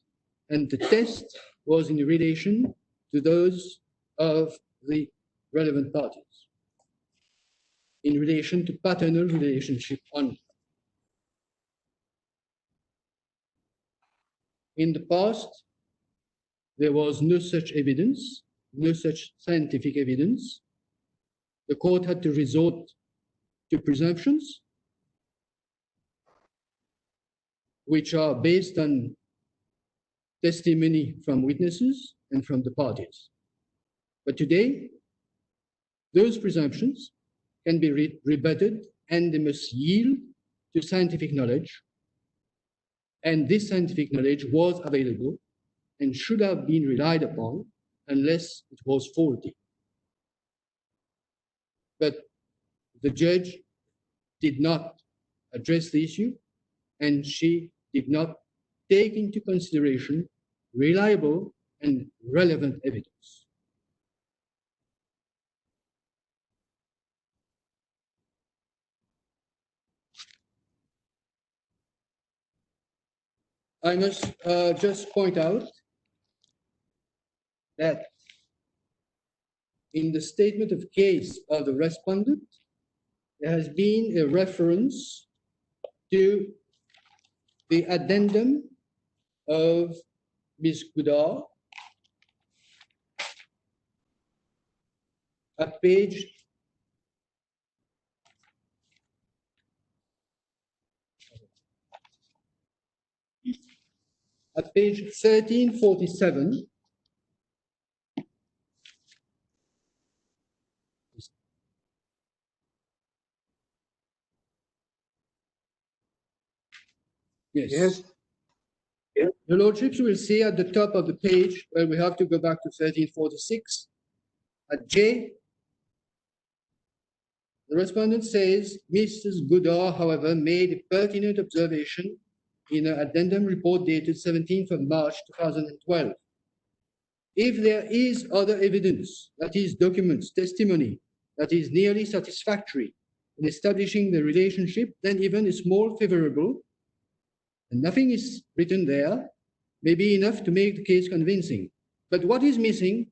and the test was in relation to those of the relevant parties, in relation to paternal relationship only. In the past, there was no such evidence, no such scientific evidence. The court had to resort to presumptions, which are based on testimony from witnesses and from the parties. But today, those presumptions can be rebutted, and they must yield to scientific knowledge. And this scientific knowledge was available and should have been relied upon unless it was faulty. But the judge did not address the issue, and she did not take into consideration reliable and relevant evidence. I must just point out that in the statement of case of the respondent, there has been a reference to the addendum of Ms. Godard at page 1347. Yes. Your Lordships will see at the top of the page where we have to go back to 1346. At J, the respondent says, Mrs. Godard, however, made a pertinent observation in an addendum report dated 17th of March 2012. if there is other evidence, that is documents, testimony, that is nearly satisfactory in establishing the relationship, then even a small favorable, and nothing is written there, may be enough to make the case convincing. But what is missing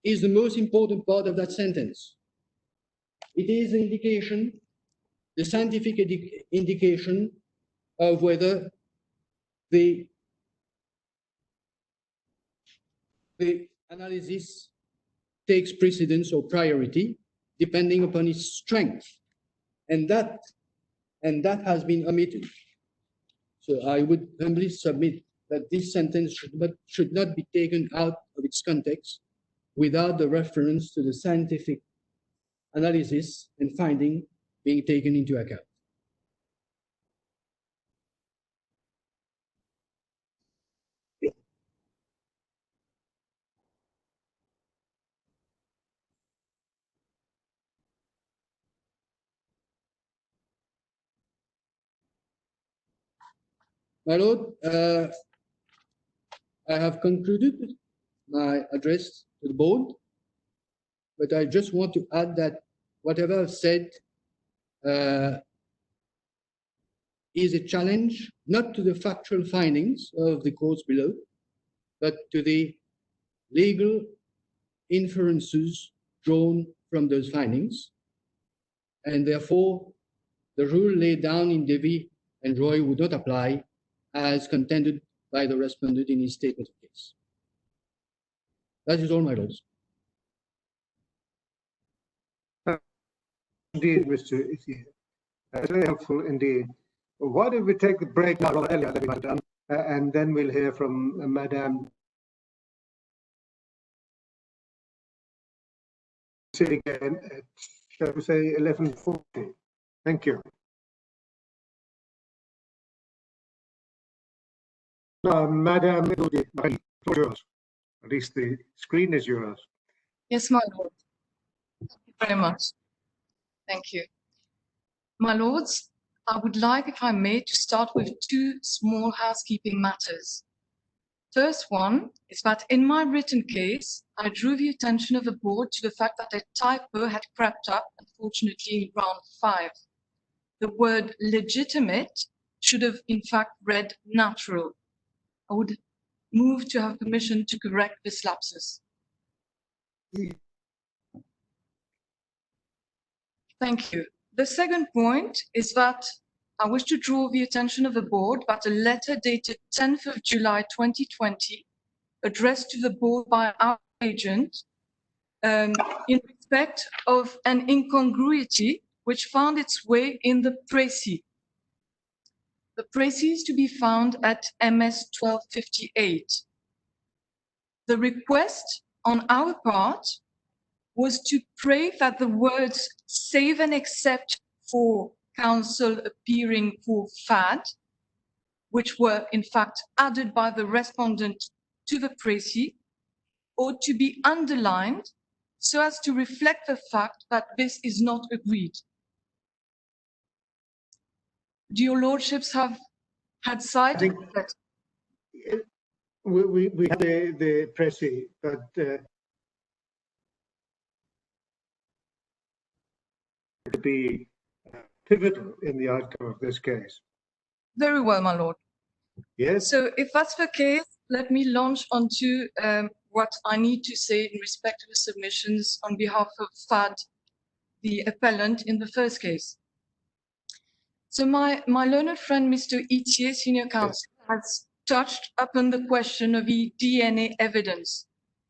is the most important part of that sentence. It is the indication, the scientific indication of whether the analysis takes precedence or priority depending upon its strength, and that has been omitted. So I would humbly submit that this sentence should not be taken out of its context without the reference to the scientific analysis and finding being taken into account. My Lord, I have concluded my address to the board, but I just want to add that whatever I've said is a challenge not to the factual findings of the courts below, but to the legal inferences drawn from those findings. And therefore, the rule laid down in Davy and Roy would not apply as contended by the respondent in his statement of case. That is all, my lords. Indeed, Mr. Ithie. That's very helpful indeed. Why don't we take the break now rather earlier than we might have done, and then we'll hear from Madame again at, shall we say, 11:40. Thank you. Madame, the floor is yours. At least the screen is yours. Yes, my lord. Thank you very much. Thank you. My lords, I would like, if I may, to start with two small housekeeping matters. First one is that in my written case, I drew the attention of the board to the fact that a typo had crept up, unfortunately, in round 5. The word legitimate should have, in fact, read natural. I would move to have permission to correct this lapsus. Thank you. The second point is that I wish to draw the attention of the board that a letter dated 10th of July 2020, addressed to the board by our agent in respect of an incongruity which found its way in the précis. The précis is to be found at MS 1258. The request on our part was to pray that the words save and except for counsel appearing for FAD, which were in fact added by the respondent to the précis, ought to be underlined so as to reflect the fact that this is not agreed. Do your lordships have had sight? We had the précis, but to be pivotal in the outcome of this case. Very well, my lord. Yes. So if that's the case, let me launch onto what I need to say in respect to the submissions on behalf of FAD, the appellant in the first case. So my learned friend, Mr. Ithie, senior counsel, has touched upon the question of the DNA evidence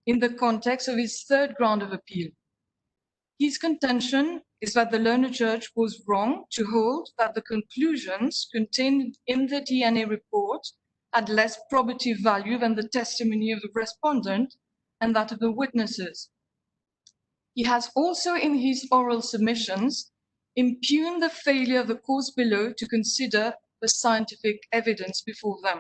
in the context of his third ground of appeal. His contention is that the learned judge was wrong to hold that the conclusions contained in the DNA report had less probative value than the testimony of the respondent and that of the witnesses. He has also, in his oral submissions, impugned the failure of the courts below to consider the scientific evidence before them.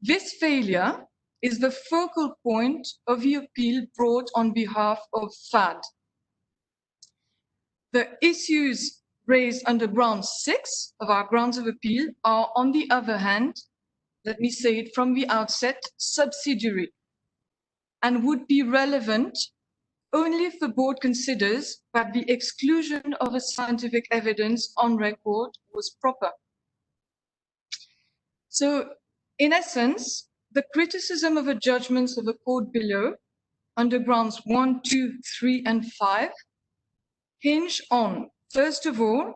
This failure is the focal point of the appeal brought on behalf of FAD. The issues raised under ground 6 of our grounds of appeal are, on the other hand, let me say it from the outset, subsidiary. and would be relevant only if the board considers that the exclusion of a scientific evidence on record was proper. So, in essence, the criticism of the judgments of the court below, under grounds 1, 2, 3, and 5, hinge on, first of all,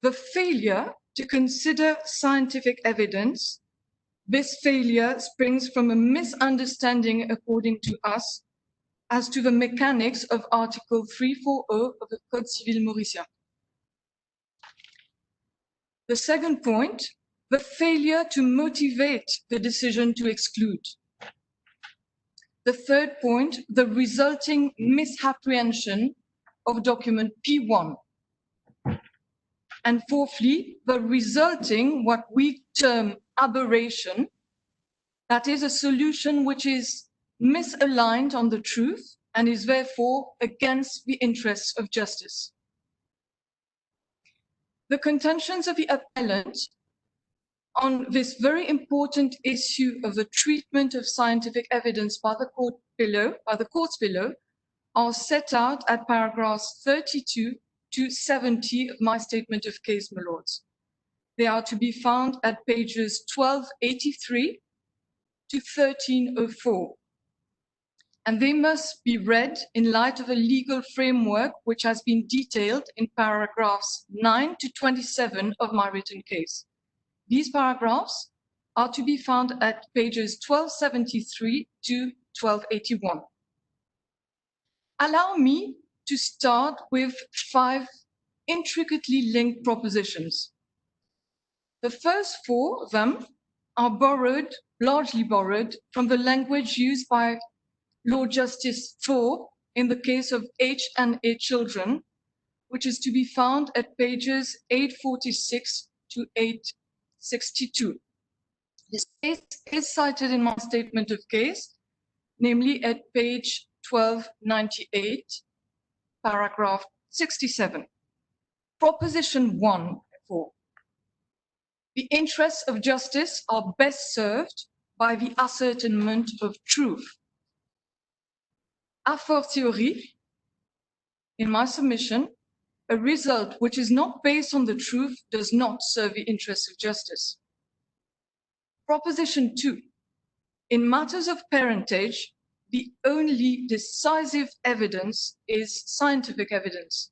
the failure to consider scientific evidence. This failure springs from a misunderstanding, according to us, as to the mechanics of Article 340 of the Code Civil Mauritian. The second point, the failure to motivate the decision to exclude. The third point, the resulting misapprehension of document P1. And fourthly, the resulting, what we term aberration, that is a solution which is misaligned on the truth and is therefore against the interests of justice. The contentions of the appellant on this very important issue of the treatment of scientific evidence by the courts below, are set out at paragraphs 32 to 70 of my statement of case, my lords. They are to be found at pages 1283 to 1304. And they must be read in light of a legal framework which has been detailed in paragraphs 9 to 27 of my written case. These paragraphs are to be found at pages 1273 to 1281. Allow me to start with 5 intricately linked propositions. The first 4 of them are largely borrowed from the language used by Lord Justice 4 in the case of H&A children, which is to be found at pages 846 to 862. This case is cited in my statement of case, namely at page 1298, paragraph 67. Proposition 1, therefore. The interests of justice are best served by the ascertainment of truth. A fortiori, in my submission, a result which is not based on the truth does not serve the interests of justice. Proposition 2. In matters of parentage, the only decisive evidence is scientific evidence.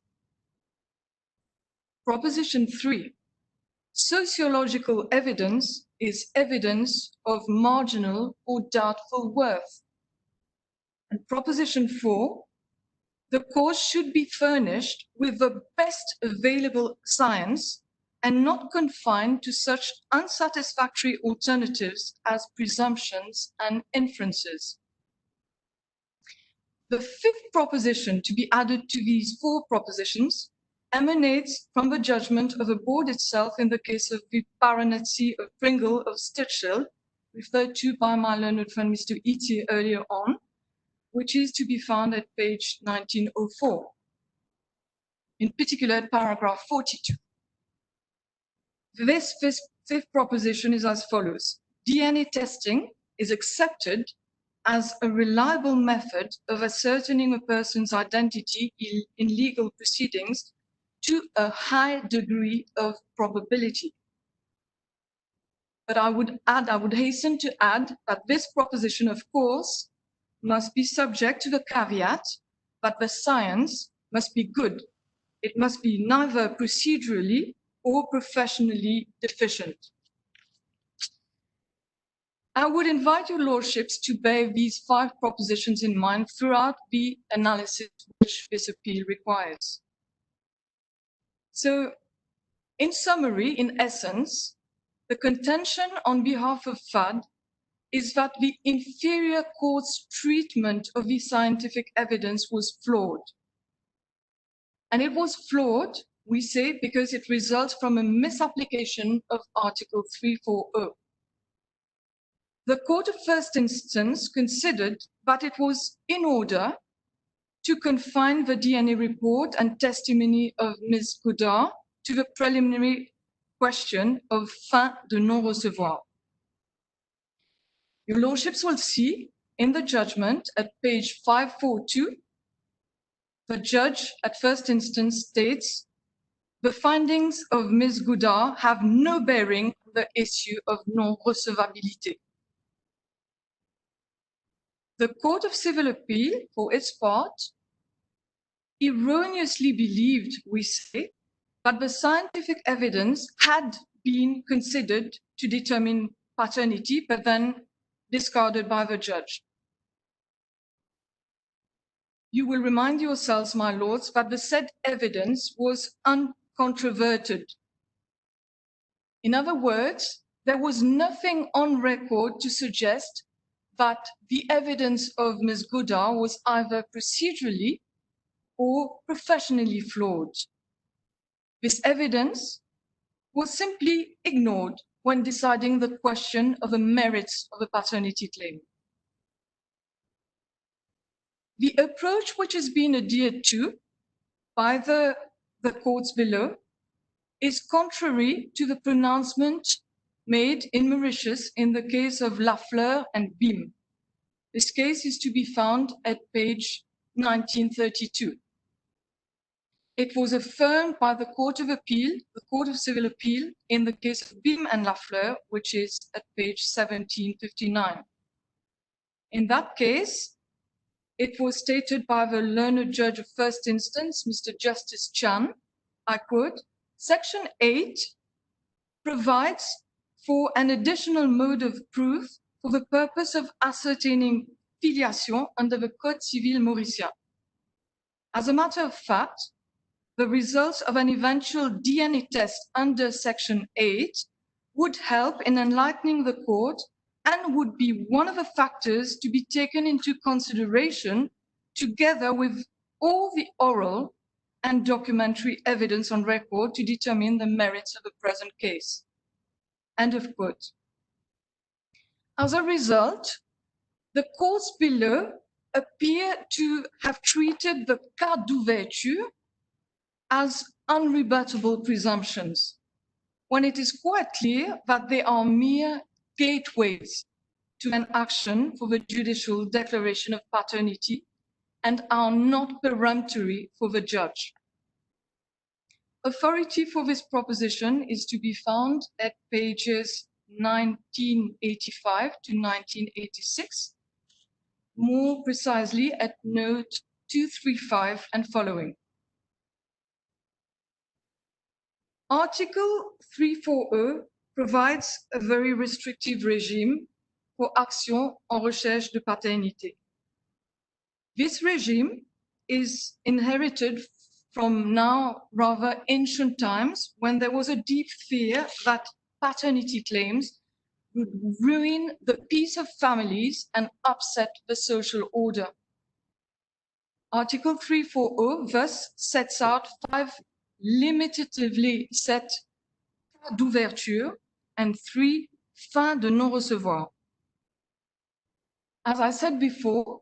Proposition 3. Sociological evidence is evidence of marginal or doubtful worth. And proposition 4, the court should be furnished with the best available science and not confined to such unsatisfactory alternatives as presumptions and inferences. The 5th proposition to be added to these 4 propositions emanates from the judgment of the board itself in the case of the baronetcy of Pringle of Stitchell, referred to by my learned friend Mr. Iti earlier on, which is to be found at page 1904, in particular at paragraph 42. This 5th proposition is as follows. DNA testing is accepted as a reliable method of ascertaining a person's identity in legal proceedings to a high degree of probability. But I would hasten to add that this proposition, of course, must be subject to the caveat that the science must be good. It must be neither procedurally or professionally deficient. I would invite your lordships to bear these 5 propositions in mind throughout the analysis which this appeal requires. So, in summary, in essence, the contention on behalf of FAD is that the inferior court's treatment of the scientific evidence was flawed. And it was flawed, we say, because it results from a misapplication of Article 340. The Court of First Instance considered that it was in order to confine the DNA report and testimony of Ms. Godard to the preliminary question of fin de non-recevoir. Your lordships will see In the judgment at page 542, the judge at first instance states, the findings of Ms. Goudard have no bearing on the issue of non-recevabilité. The Court of Civil Appeal, for its part, erroneously believed, we say, that the scientific evidence had been considered to determine paternity, but then discarded by the judge. You will remind yourselves, my lords, that the said evidence was uncontroverted. In other words, there was nothing on record to suggest that the evidence of Ms. Goudard was either procedurally or professionally flawed. This evidence was simply ignored when deciding the question of the merits of a paternity claim. The approach which has been adhered to by the courts below is contrary to the pronouncement made in Mauritius in the case of Lafleur and Bim. This case is to be found at page 1932. It was affirmed by the Court of Appeal, the Court of Civil Appeal, in the case of Bim and Lafleur, which is at page 1759. In that case, it was stated by the learned judge of first instance, Mr. Justice Chan, I quote, Section 8 provides for an additional mode of proof for the purpose of ascertaining filiation under the Code Civil Mauritian. As a matter of fact, the results of an eventual DNA test under Section 8 would help in enlightening the court and would be one of the factors to be taken into consideration together with all the oral and documentary evidence on record to determine the merits of the present case. End of quote. As a result, the courts below appear to have treated the cas d'ouverture as unrebuttable presumptions, when it is quite clear that they are mere gateways to an action for the judicial declaration of paternity and are not peremptory for the judge. Authority for this proposition is to be found at pages 1985 to 1986, more precisely at note 235 and following. Article 340 provides a very restrictive regime for action en recherche de paternité. This regime is inherited from now rather ancient times, when there was a deep fear that paternity claims would ruin the peace of families and upset the social order. Article 340 thus sets out 5 limitatively set cas d'ouverture and 3 fins de non-recevoir. As I said before,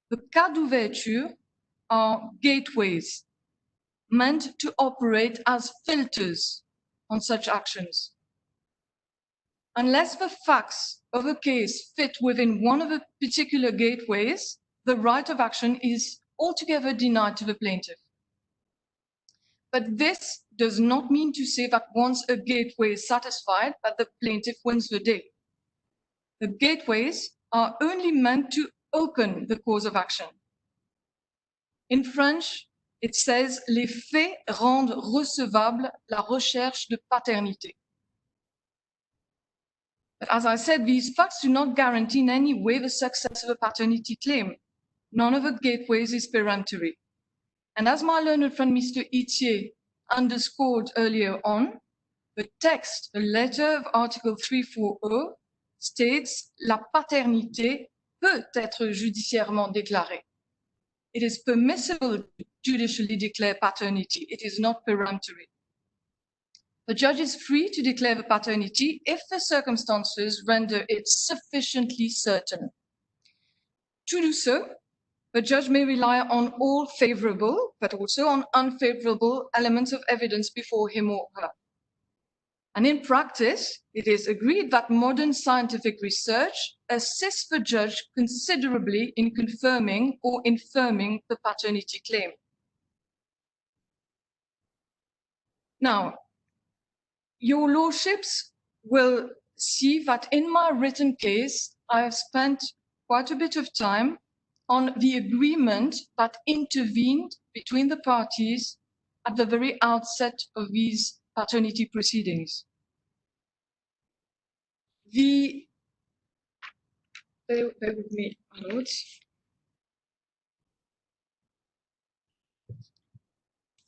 the cas d'ouverture are gateways meant to operate as filters on such actions. Unless the facts of a case fit within one of the particular gateways, the right of action is altogether denied to the plaintiff. But this does not mean to say that once a gateway is satisfied, that the plaintiff wins the day. The gateways are only meant to open the cause of action. In French, it says, les faits rendent recevable la recherche de paternité. But as I said, these facts do not guarantee in any way the success of a paternity claim. None of the gateways is peremptory. And as my learned friend Mr. Itier underscored earlier on, the text, the letter of Article 340 states la paternité peut être judiciairement déclarée. It is permissible to judicially declare paternity. It is not peremptory. The judge is free to declare the paternity if the circumstances render it sufficiently certain. To do so, the judge may rely on all favorable, but also on unfavorable elements of evidence before him or her. And in practice, it is agreed that modern scientific research assists the judge considerably in confirming or infirming the paternity claim. Now, your lordships will see that in my written case, I have spent quite a bit of time on the agreement that intervened between the parties at the very outset of these paternity proceedings. Bear with me, my lords.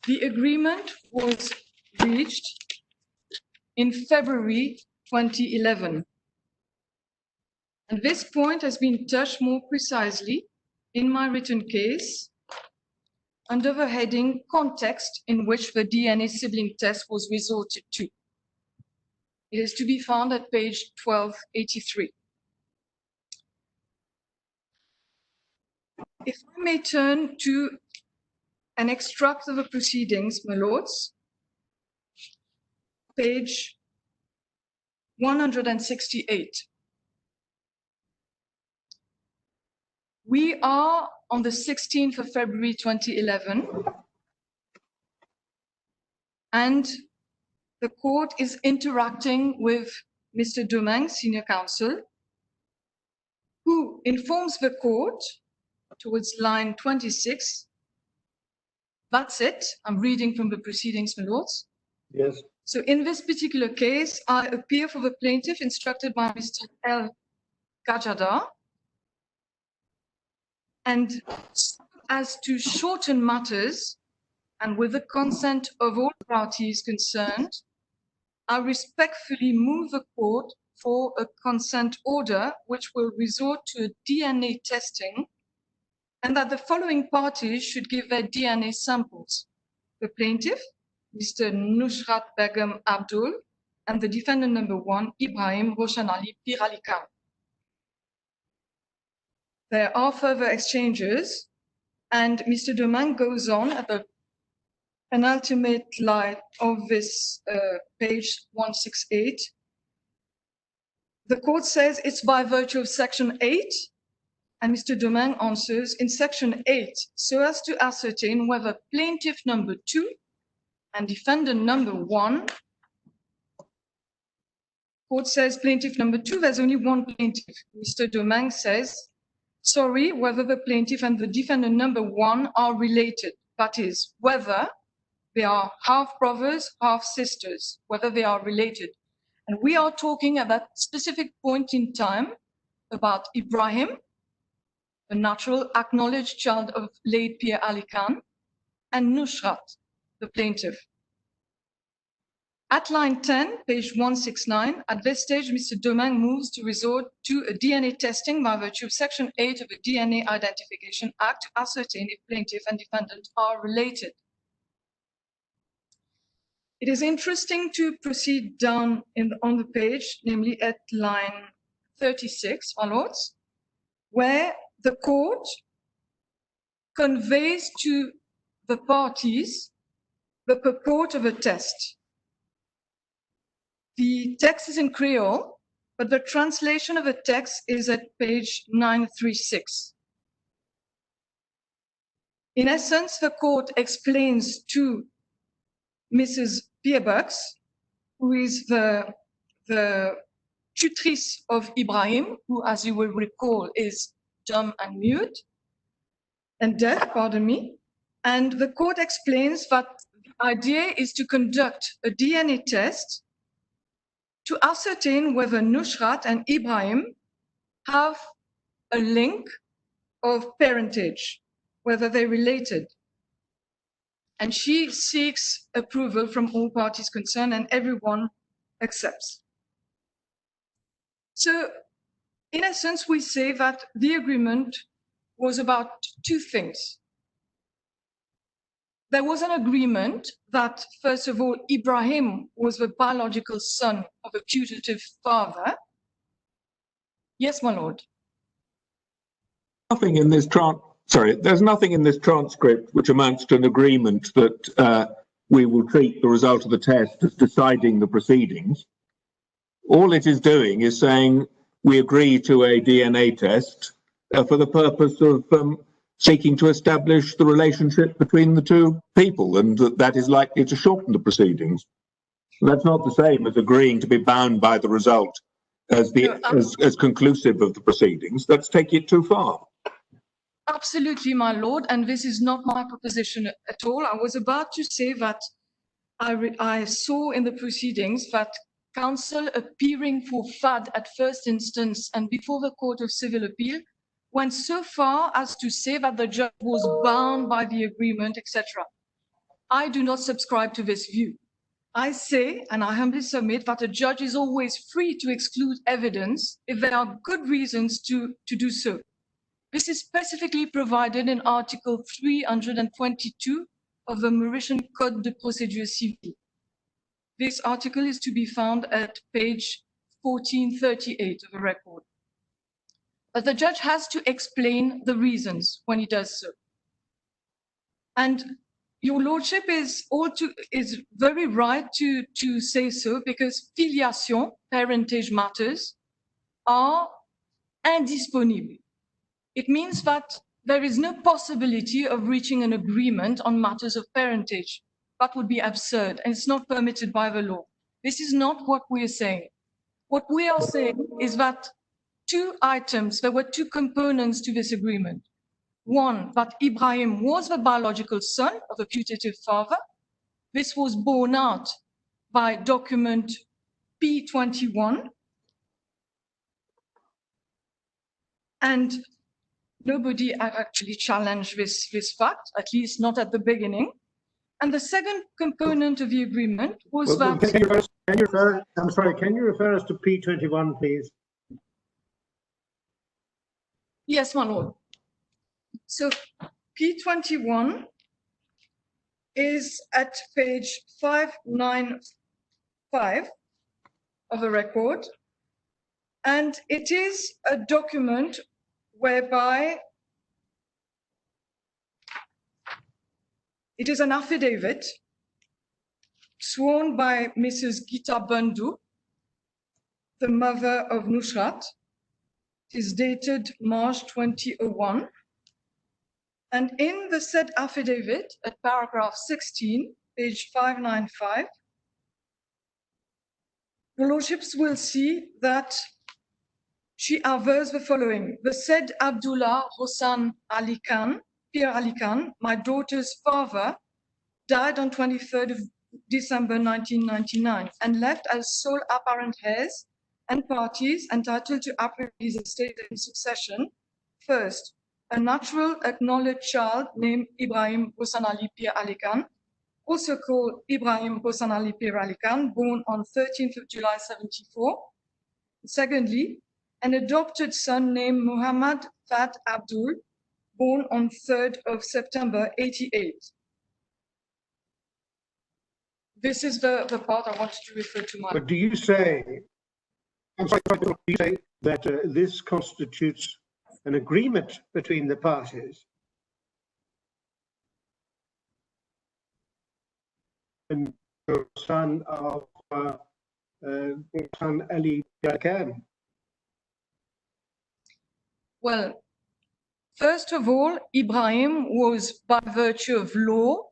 The agreement was reached in February 2011. And this point has been touched more precisely in my written case under the heading context in which the DNA sibling test was resorted to. It is to be found at page 1283. If I may turn to an extract of the proceedings, my lords, page 168. We are on the 16th of February 2011, and the court is interacting with Mr. Domingue, senior counsel, who informs the court towards line 26. That's it. I'm reading from the proceedings, my lords. Yes. So in this particular case, I appear for the plaintiff instructed by Mr. L. Gajada. And as to shorten matters, and with the consent of all parties concerned, I respectfully move the court for a consent order which will resort to a DNA testing, and that the following parties should give their DNA samples: the plaintiff, Mr. Nusrat Begum Abdool, and the defendant number 1, Ibrahim Roshan Ali Pir Ali Khan. There are further exchanges, and Mr. Domingue goes on at the penultimate line of this page 168. The court says it's by virtue of section 8, and Mr. Domingue answers in section 8, so as to ascertain whether plaintiff number 2 and defendant number 1, court says plaintiff number 2, there's only one plaintiff. Mr. Domingue says, sorry, whether the plaintiff and the defendant number 1 are related. That is, whether they are half brothers, half sisters, whether they are related. And we are talking at that specific point in time about Ibrahim, the natural acknowledged child of late Pir Ali Khan, and Nusrat, the plaintiff. At line 10, page 169, at this stage, Mr. Domingue moves to resort to a DNA testing by virtue of section 8 of the DNA Identification Act to ascertain if plaintiff and defendant are related. It is interesting to proceed down on the page, namely at line 36, my lords, where the court conveys to the parties the purport of a test. The text is in Creole, but the translation of the text is at page 936. In essence, the court explains to Mrs. Pierbucks, who is the tutrice of Ibrahim, who, as you will recall, is dumb and mute, and deaf, pardon me. And the court explains that the idea is to conduct a DNA test to ascertain whether Nusrat and Ibrahim have a link of parentage, whether they're related. And she seeks approval from all parties concerned, and everyone accepts. So, in essence, we say that the agreement was about two things. There was an agreement that, first of all, Ibrahim was the biological son of a putative father. Yes, my lord. Nothing in this there's nothing in this transcript which amounts to an agreement that we will treat the result of the test as deciding the proceedings. All it is doing is saying we agree to a DNA test for the purpose of seeking to establish the relationship between the two people, and that is likely to shorten the proceedings. That's not the same as agreeing to be bound by the result as conclusive of the proceedings. Let's take it too far. Absolutely, my lord, and this is not my proposition at all. I was about to say that I saw in the proceedings that counsel appearing for FAD at first instance and before the Court of Civil Appeal went so far as to say that the judge was bound by the agreement, etc. I do not subscribe to this view. I say, and I humbly submit, that a judge is always free to exclude evidence if there are good reasons to do so. This is specifically provided in Article 322 of the Mauritian Code de Procédure Civile. This article is to be found at page 1438 of the record. But the judge has to explain the reasons when he does so. And your lordship is very right to say so, because filiation, parentage matters, are indisponible. It means that there is no possibility of reaching an agreement on matters of parentage. That would be absurd, and it's not permitted by the law. This is not what we are saying. What we are saying is that there were two components to this agreement. One, that Ibrahim was the biological son of the putative father. This was borne out by document P21. And nobody actually challenged this fact, at least not at the beginning. And the second component of the agreement was that... Can you refer us to P21, please? Yes, my lord. So P21 is at page 595 of the record, and it is a document whereby it is an affidavit sworn by Mrs. Gita Bandhu, the mother of Nusrat. It is dated March 2001. And in the said affidavit, at paragraph 16, page 595, your lordships will see that she avers the following. The said Abdullah Hossan Ali Khan, Pierre Ali Khan, my daughter's father, died on 23rd of December 1999 and left as sole apparent heirs and parties entitled to apprehend his estate in succession. First, a natural acknowledged child named Ibrahim Hossan Ali Pierre Ali Khan, also called Ibrahim Hossan Ali Pierre Ali Khan, born on 13th of July 74. Secondly, an adopted son named Muhammad Fat Abdool, born on 3rd of September 88. This is the part I wanted to refer to. But do you say, do you say that this constitutes an agreement between the parties? And the son of Hossan Ali Khan? Well, first of all, Ibrahim was, by virtue of law,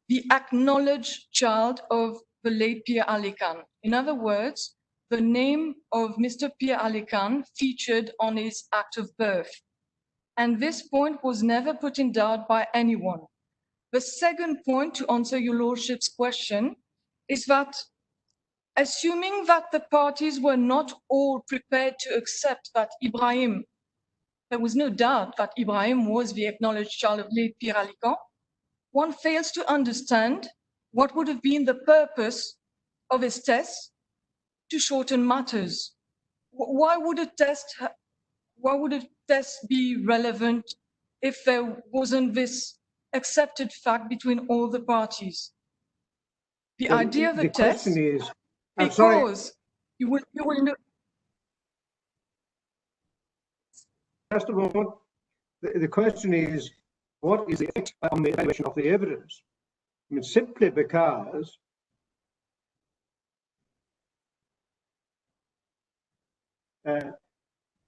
the acknowledged child of the late Pierre Ali Khan. In other words, the name of Mr. Pierre Ali Khan featured on his act of birth. And this point was never put in doubt by anyone. The second point, to answer your lordship's question, is that assuming that the parties were not all prepared to accept that Ibrahim, there was no doubt that Ibrahim was the acknowledged child of late Pierre Ali Khan, one fails to understand what would have been the purpose of his test to shorten matters. Why would a test be relevant if there wasn't this accepted fact between all the parties? The idea of a test, because you will know. First of all, the question is, what is the effect on the evaluation of the evidence? I mean, simply because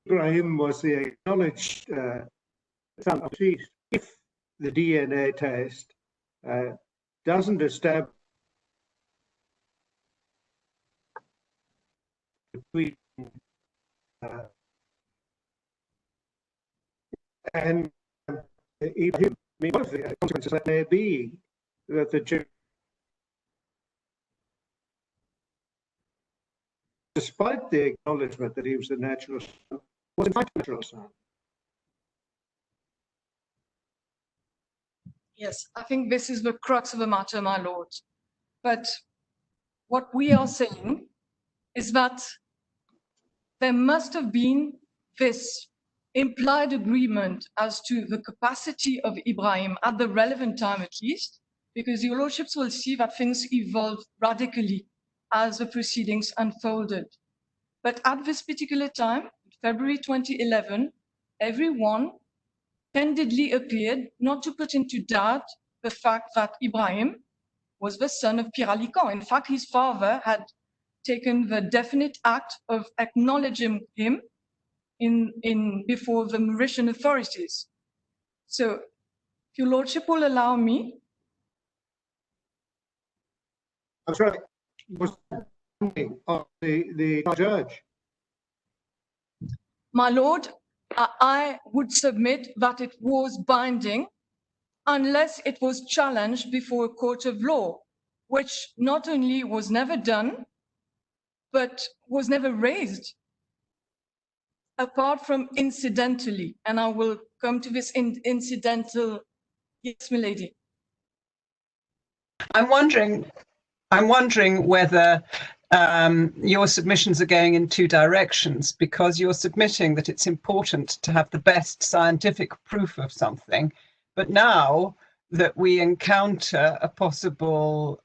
Ibrahim was the acknowledged son of deceased. If the DNA test doesn't establish between and Ibrahim, I mean, one of the consequences that may be that the jury, despite the acknowledgement that he was the natural son, was in fact the natural son. Yes, I think this is the crux of the matter, my lord. But what we are saying is that there must have been this implied agreement as to the capacity of Ibrahim at the relevant time at least, because your lordships will see that things evolved radically as the proceedings unfolded. But at this particular time, February 2011, everyone candidly appeared not to put into doubt the fact that Ibrahim was the son of Pierre Alican. In fact, his father had taken the definite act of acknowledging him before the Mauritian authorities. So, if your lordship will allow me. I'm sorry, was the judge? My lord, I would submit that it was binding unless it was challenged before a court of law, which not only was never done, but was never raised, apart from incidentally. And I will come to this incidental. Yes, milady. I'm wondering whether your submissions are going in two directions, because you're submitting that it's important to have the best scientific proof of something. But now that we encounter a possible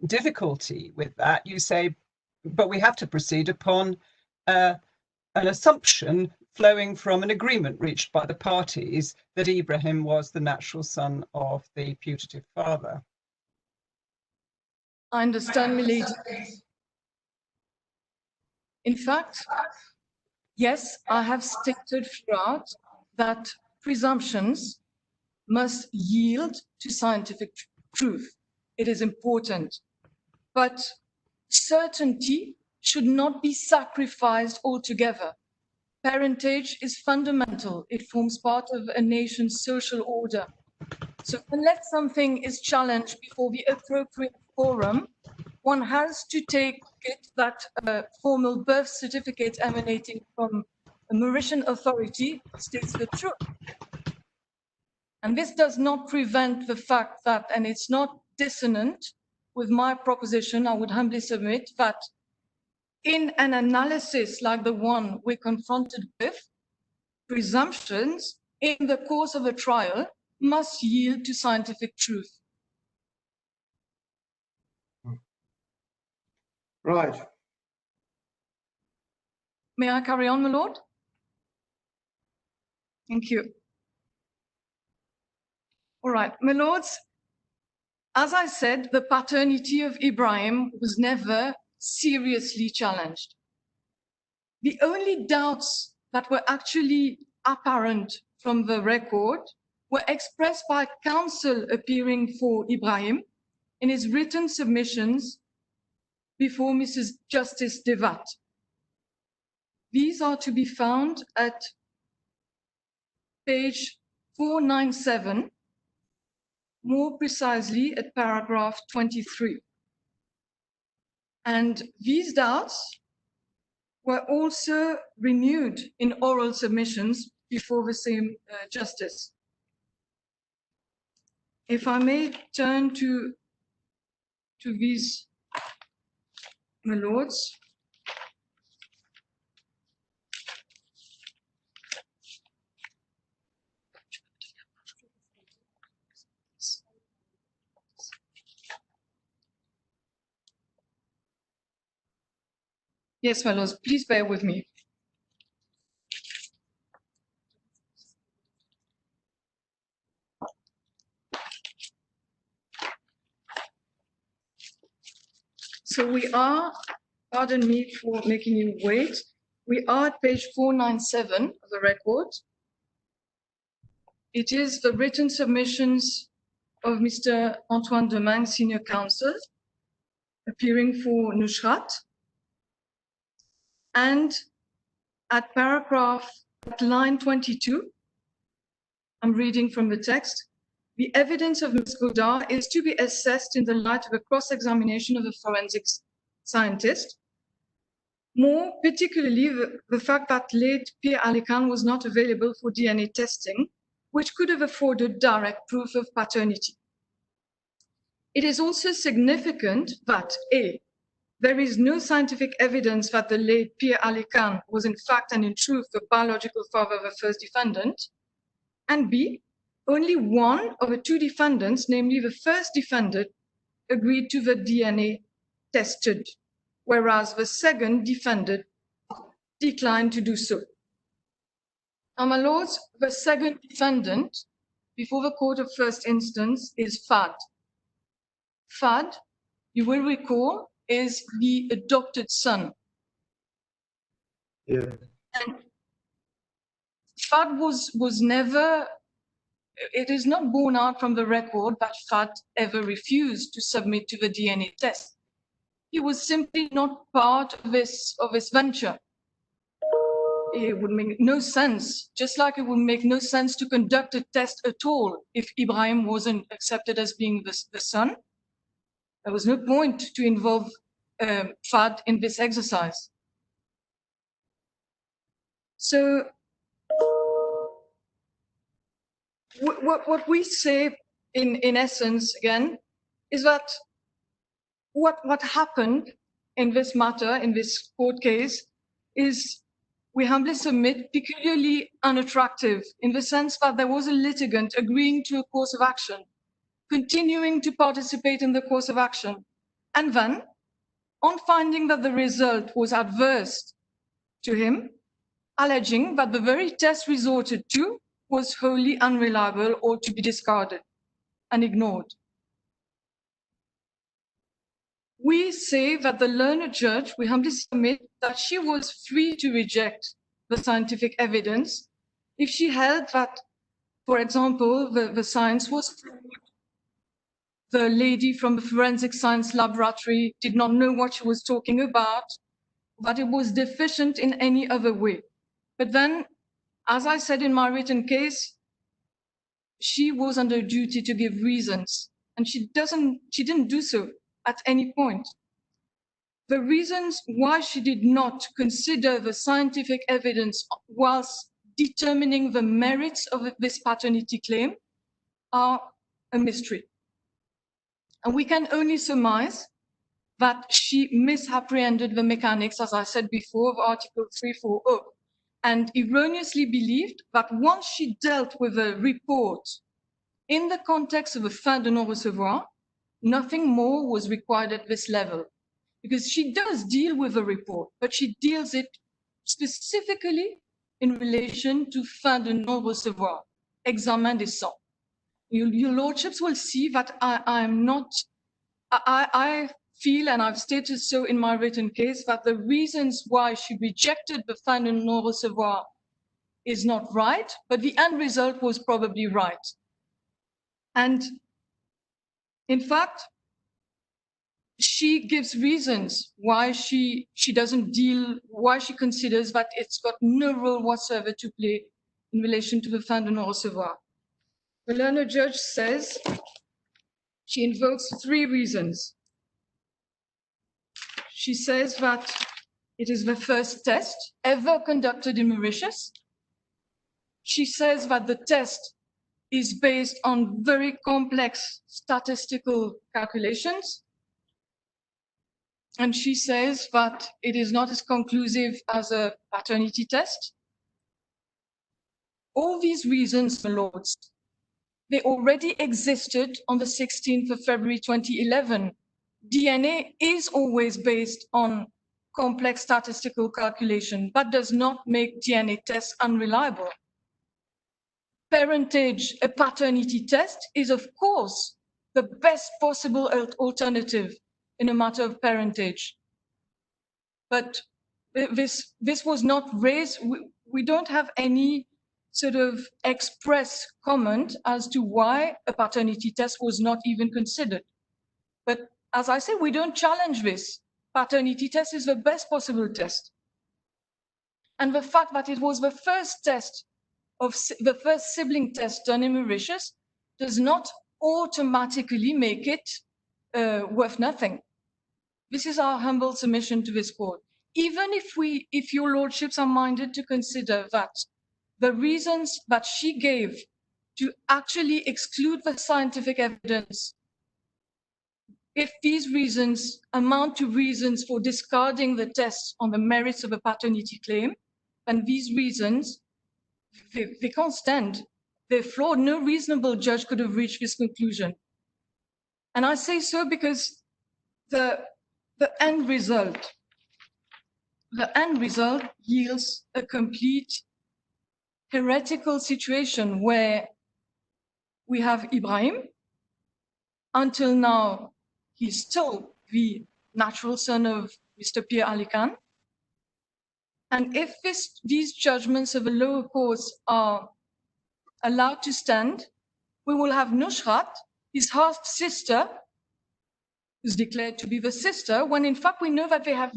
difficulty with that, you say, but we have to proceed upon an assumption flowing from an agreement reached by the parties that Ibrahim was the natural son of the putative father. I understand, milady. In fact, yes, I have stated throughout that presumptions must yield to scientific truth. It is important. But certainty should not be sacrificed altogether. Parentage is fundamental. It forms part of a nation's social order. So unless something is challenged before the appropriate forum, one has to take it that a formal birth certificate emanating from a Mauritian authority states the truth. And this does not prevent the fact that, and it's not dissonant with my proposition, I would humbly submit that in an analysis like the one we're confronted with, presumptions in the course of a trial must yield to scientific truth. Right. May I carry on, my lord? Thank you. All right, my lords, as I said, the paternity of Ibrahim was never seriously challenged. The only doubts that were actually apparent from the record were expressed by counsel appearing for Ibrahim in his written submissions before Mrs. Justice Devat. These are to be found at page 497, more precisely at paragraph 23. And these doubts were also renewed in oral submissions before the same justice. If I may turn to these, my lords. Yes, my lords, please bear with me. So we are, pardon me for making you wait, we are at page 497 of the record. It is the written submissions of Mr. Antoine Demain, Senior Counsel, appearing for Nushrat. And at paragraph, at line 22, I'm reading from the text, the evidence of Ms. Godard is to be assessed in the light of a cross-examination of a forensics scientist. More particularly, the fact that late Pierre Alekan was not available for DNA testing, which could have afforded direct proof of paternity. It is also significant that A, there is no scientific evidence that the late Pierre Alekan was in fact and in truth the biological father of the first defendant, and B, only one of the two defendants, namely the first defendant, agreed to the DNA tested, whereas the second defendant declined to do so. Now, my lords, the second defendant before the court of first instance is Fad. Fad, you will recall, is the adopted son. Yeah. And Fad was never, it is not borne out from the record that Fad ever refused to submit to the DNA test. He was simply not part of this venture. It would make no sense, just like it would make no sense to conduct a test at all if Ibrahim wasn't accepted as being the son. There was no point to involve Fad in this exercise. So what we say in essence, again, is that what happened in this matter, in this court case, is, we humbly submit, peculiarly unattractive in the sense that there was a litigant agreeing to a course of action, continuing to participate in the course of action, and then, on finding that the result was adverse to him, alleging that the very test resorted to was wholly unreliable or to be discarded and ignored. We say that the learned judge, we humbly submit, that she was free to reject the scientific evidence if she held that, for example, the science was flawed. The lady from the forensic science laboratory did not know what she was talking about, that it was deficient in any other way. But then, as I said in my written case, she was under duty to give reasons, and she didn't do so at any point. The reasons why she did not consider the scientific evidence whilst determining the merits of this paternity claim are a mystery. And we can only surmise that she misapprehended the mechanics, as I said before, of Article 340, and erroneously believed that once she dealt with a report in the context of a fin de non-recevoir, nothing more was required at this level. Because she does deal with a report, but she deals it specifically in relation to fin de non-recevoir, examen des sangs. Your lordships will see that I feel, and I've stated so in my written case, that the reasons why she rejected the fin de non-recevoir is not right, but the end result was probably right. And in fact, she gives reasons why she doesn't deal, why she considers that it's got no role whatsoever to play in relation to the fin de non-recevoir. The learned judge says she invokes three reasons. She says that it is the first test ever conducted in Mauritius. She says that the test is based on very complex statistical calculations. And she says that it is not as conclusive as a paternity test. All these reasons, my lords, they already existed on the 16th of February 2011. DNA is always based on complex statistical calculation, but does not make DNA tests unreliable. Parentage, a paternity test, is of course the best possible alternative in a matter of parentage. But this was not raised. We don't have any sort of express comment as to why a paternity test was not even considered. But as I said, we don't challenge this. Paternity test is the best possible test. And the fact that it was the first test the first sibling test done in Mauritius does not automatically make it worth nothing. This is our humble submission to this court. Even if your lordships are minded to consider that the reasons that she gave to actually exclude the scientific evidence, if these reasons amount to reasons for discarding the test on the merits of a paternity claim, then these reasons, they can't stand. They're flawed. No reasonable judge could have reached this conclusion. And I say so because the end result yields a complete heretical situation where we have Ibrahim. Until now, he's still the natural son of Mr. Pierre Ali Khan. And if these judgments of the lower courts are allowed to stand, we will have Nusrat, his half-sister, who's declared to be the sister, when in fact we know that they have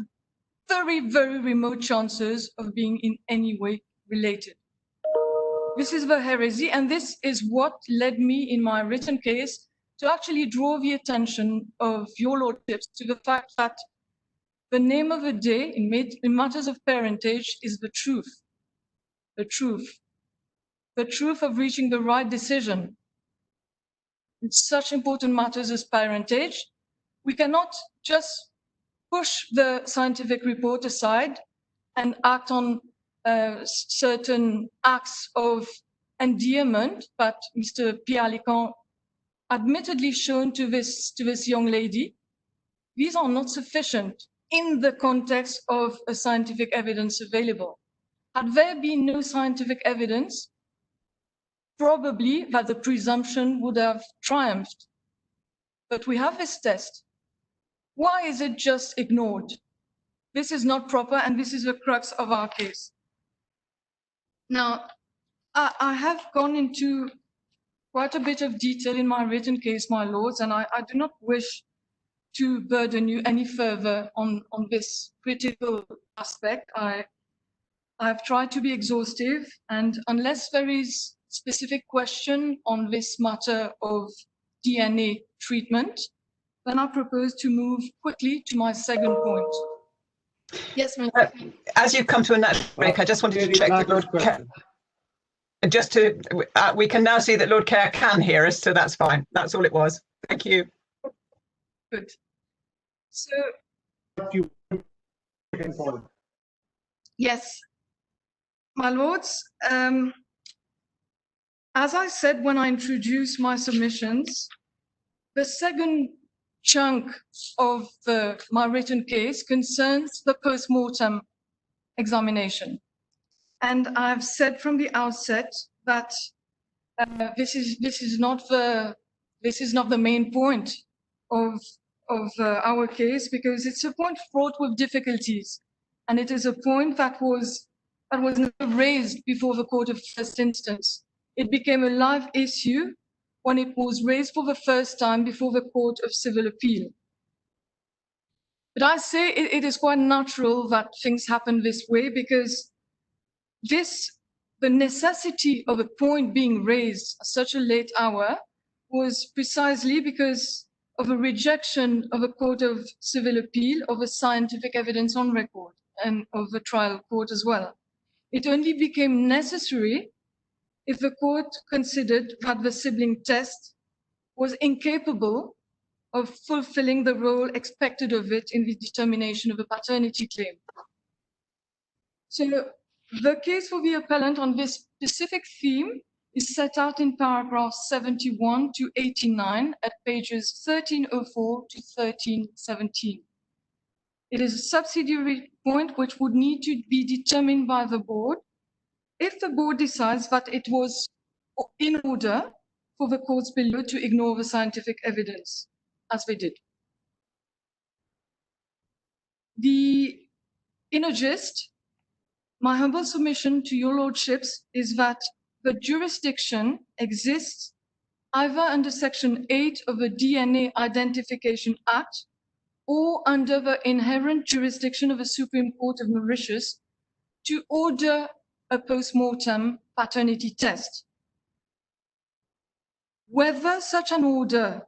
very, very remote chances of being in any way related. This is the heresy, and this is what led me in my written case to actually draw the attention of your lordships to the fact that the name of the day in matters of parentage is the truth. The truth. The truth of reaching the right decision. In such important matters as parentage, we cannot just push the scientific report aside and act on certain acts of endearment that Mr. Pierre Ali Khan admittedly shown to this young lady. These are not sufficient in the context of a scientific evidence available. Had there been no scientific evidence, probably that the presumption would have triumphed. But we have this test. Why is it just ignored? This is not proper, and this is the crux of our case. Now, I have gone into quite a bit of detail in my written case, my lords, and I do not wish to burden you any further on this critical aspect. I've tried to be exhaustive, and unless there is specific question on this matter of DNA treatment, then I propose to move quickly to my second point. Yes, ma'am. As you come to a natural break, I just wanted to check that Lord Kerr, we can now see that Lord Kerr can hear us, so that's fine. That's all it was. Thank you. Good. So, yes, my lords, as I said when I introduced my submissions, the second chunk of my written case concerns the post-mortem examination. And I've said from the outset that this is not the main point of our case, because it's a point fraught with difficulties, and it is a point that was never raised before the court of first instance. It became a live issue when it was raised for the first time before the Court of Civil Appeal. But I say it is quite natural that things happen this way, because the necessity of a point being raised at such a late hour was precisely because of a rejection of a Court of Civil Appeal of a scientific evidence on record, and of the trial court as well. It only became necessary if the court considered that the sibling test was incapable of fulfilling the role expected of it in the determination of a paternity claim. So the case for the appellant on this specific theme is set out in paragraphs 71 to 89 at pages 1304 to 1317. It is a subsidiary point which would need to be determined by the board if the board decides that it was in order for the courts below to ignore the scientific evidence, as they did. In a gist, my humble submission to your lordships is that the jurisdiction exists either under Section 8 of the DNA Identification Act or under the inherent jurisdiction of the Supreme Court of Mauritius to order a post-mortem paternity test. Whether such an order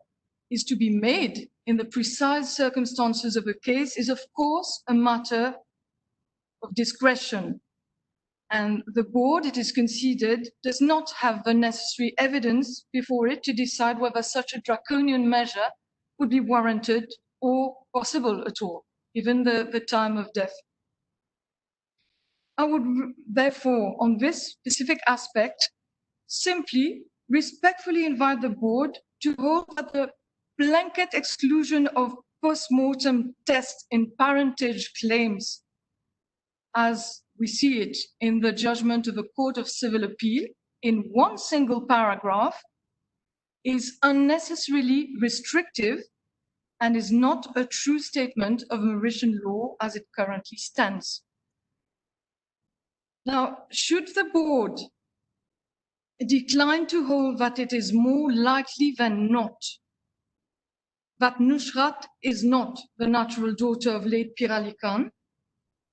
is to be made in the precise circumstances of a case is, of course, a matter of discretion. And the board, it is conceded, does not have the necessary evidence before it to decide whether such a draconian measure would be warranted or possible at all, given the time of death. I would therefore, on this specific aspect, simply respectfully invite the board to hold that the blanket exclusion of post-mortem tests in parentage claims, as we see it in the judgment of the Court of Civil Appeal in one single paragraph, is unnecessarily restrictive and is not a true statement of Mauritian law as it currently stands. Now, should the board decline to hold that it is more likely than not that Nusrat is not the natural daughter of late Pir Ali Khan,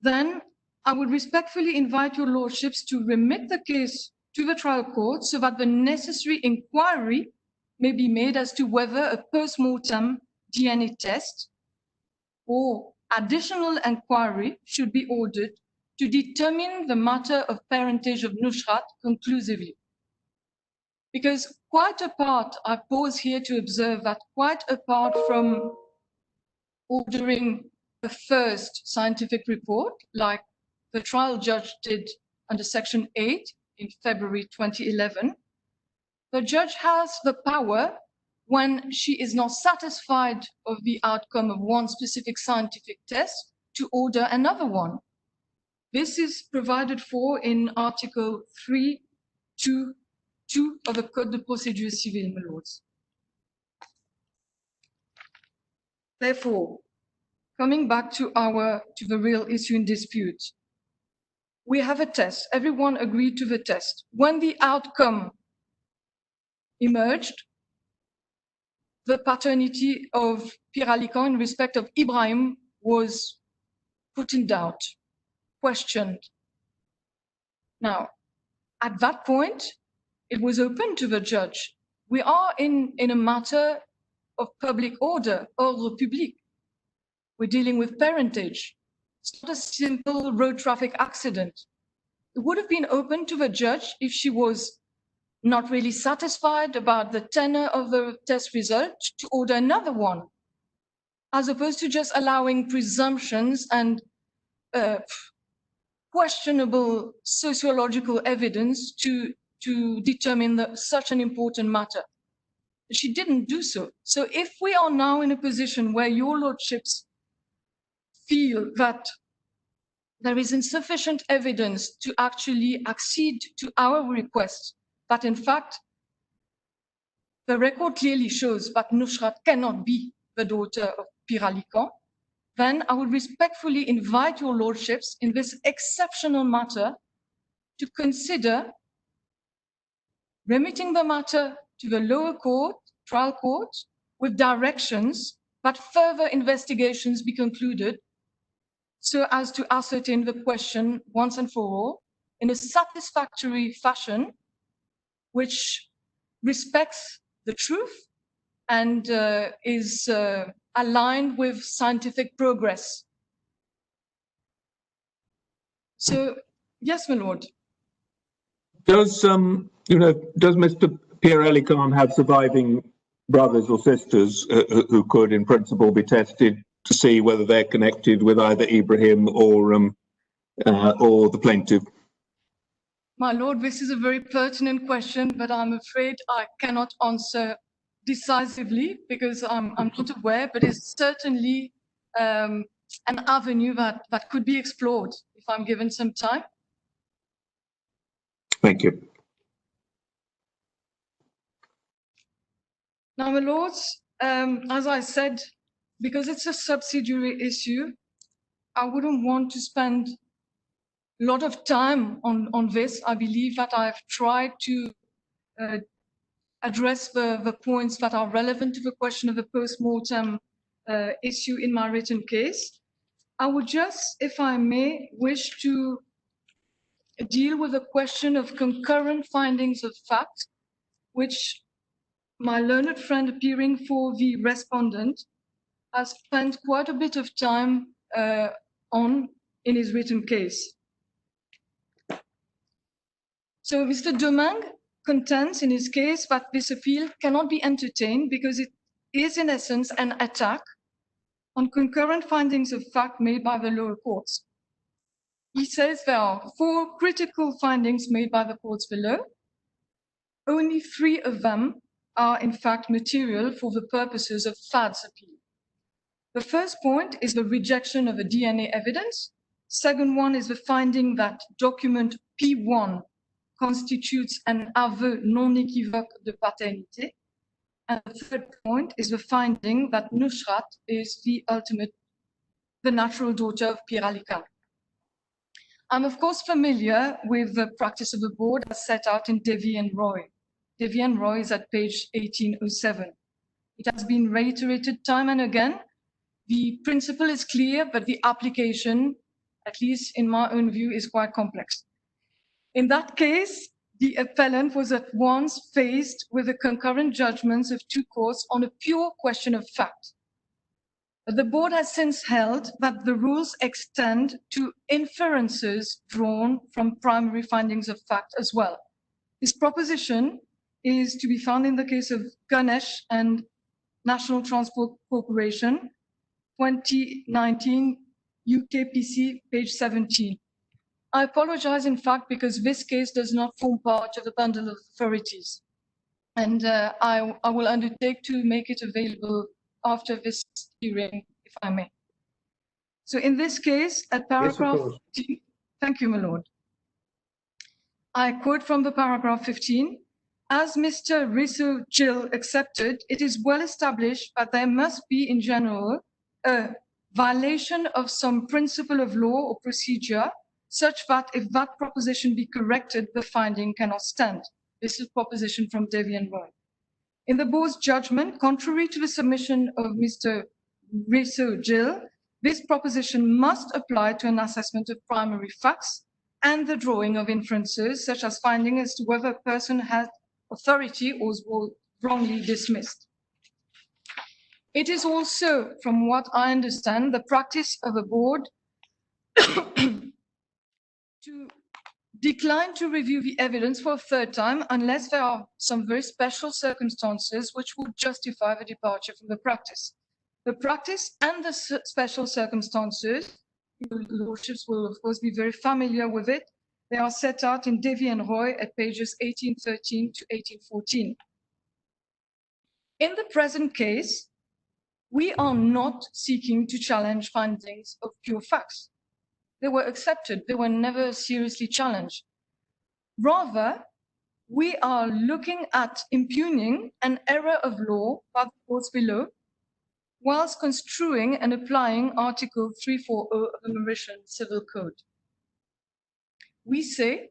then I would respectfully invite your lordships to remit the case to the trial court so that the necessary inquiry may be made as to whether a post-mortem DNA test or additional inquiry should be ordered to determine the matter of parentage of Nusrat conclusively. Because quite apart, I pause here to observe that quite apart from ordering the first scientific report, like the trial judge did under Section 8 in February 2011, the judge has the power, when she is not satisfied of the outcome of one specific scientific test, to order another one. This is provided for in Article 3.2.2 of the Code de Procédure Civile, my lords. Therefore, coming back to the real issue in dispute, we have a test. Everyone agreed to the test. When the outcome emerged, the paternity of Pir Ali Khan in respect of Ibrahim was put in doubt, questioned. Now, at that point, it was open to the judge. We are in a matter of public order, ordre public. We're dealing with parentage. It's not a simple road traffic accident. It would have been open to the judge if she was not really satisfied about the tenor of the test result to order another one, as opposed to just allowing presumptions and questionable sociological evidence to determine such an important matter. She didn't do so. So if we are now in a position where your lordships feel that there is insufficient evidence to actually accede to our request, that in fact, the record clearly shows that Nusrat cannot be the daughter of Pir Ali Khan, then I would respectfully invite your lordships in this exceptional matter to consider remitting the matter to the lower court, trial court, with directions that further investigations be concluded so as to ascertain the question once and for all in a satisfactory fashion, which respects the truth and is aligned with scientific progress. So, yes, my lord. Does Mr. Pir Ali Khan have surviving brothers or sisters who could, in principle, be tested to see whether they're connected with either Ibrahim or the plaintiff? My lord, this is a very pertinent question, but I'm afraid I cannot answer decisively because I'm not aware, but it's certainly an avenue that could be explored if I'm given some time. Thank you. Now, my lords, as I said, because it's a subsidiary issue, I wouldn't want to spend a lot of time on this. I believe that I've tried to address the points that are relevant to the question of the post-mortem issue in my written case. I would just, if I may, wish to deal with the question of concurrent findings of fact, which my learned friend appearing for the respondent has spent quite a bit of time on in his written case. So Mr. Domingue contends in his case that this appeal cannot be entertained because it is in essence an attack on concurrent findings of fact made by the lower courts. He says there are 4 critical findings made by the courts below. Only 3 of them are in fact material for the purposes of FAD's appeal. The first point is the rejection of a DNA evidence. Second one is the finding that document P1 constitutes an aveu non équivoque de paternité. And the third point is the finding that Nusrat is the natural daughter of Pierre Alican. I'm of course familiar with the practice of the board as set out in Davy and Roy. Davy and Roy is at page 1807. It has been reiterated time and again. The principle is clear, but the application, at least in my own view, is quite complex. In that case, the appellant was at once faced with the concurrent judgments of 2 courts on a pure question of fact. But the board has since held that the rules extend to inferences drawn from primary findings of fact as well. This proposition is to be found in the case of Ganesh and National Transport Corporation, 2019 UKPC, page 17. I apologize, in fact, because this case does not form part of the bundle of authorities. And I will undertake to make it available after this hearing, if I may. So in this case, at paragraph 15, thank you, my lord. I quote from the paragraph 15, as Mr. Risso-Gill accepted, it is well established that there must be in general a violation of some principle of law or procedure such that if that proposition be corrected, the finding cannot stand. This is proposition from Davy and Roy. In the board's judgment, contrary to the submission of Mr. Risso-Gill, this proposition must apply to an assessment of primary facts and the drawing of inferences, such as finding as to whether a person has authority or was wrongly dismissed. It is also, from what I understand, the practice of a board to decline to review the evidence for a third time unless there are some very special circumstances which would justify the departure from the practice. The practice and the special circumstances, your lordships will of course be very familiar with it. They are set out in Davy and Roy at pages 1813 to 1814. In the present case, we are not seeking to challenge findings of pure facts. They were accepted, they were never seriously challenged. Rather, we are looking at impugning an error of law by the courts below, whilst construing and applying Article 340 of the Mauritian Civil Code. We say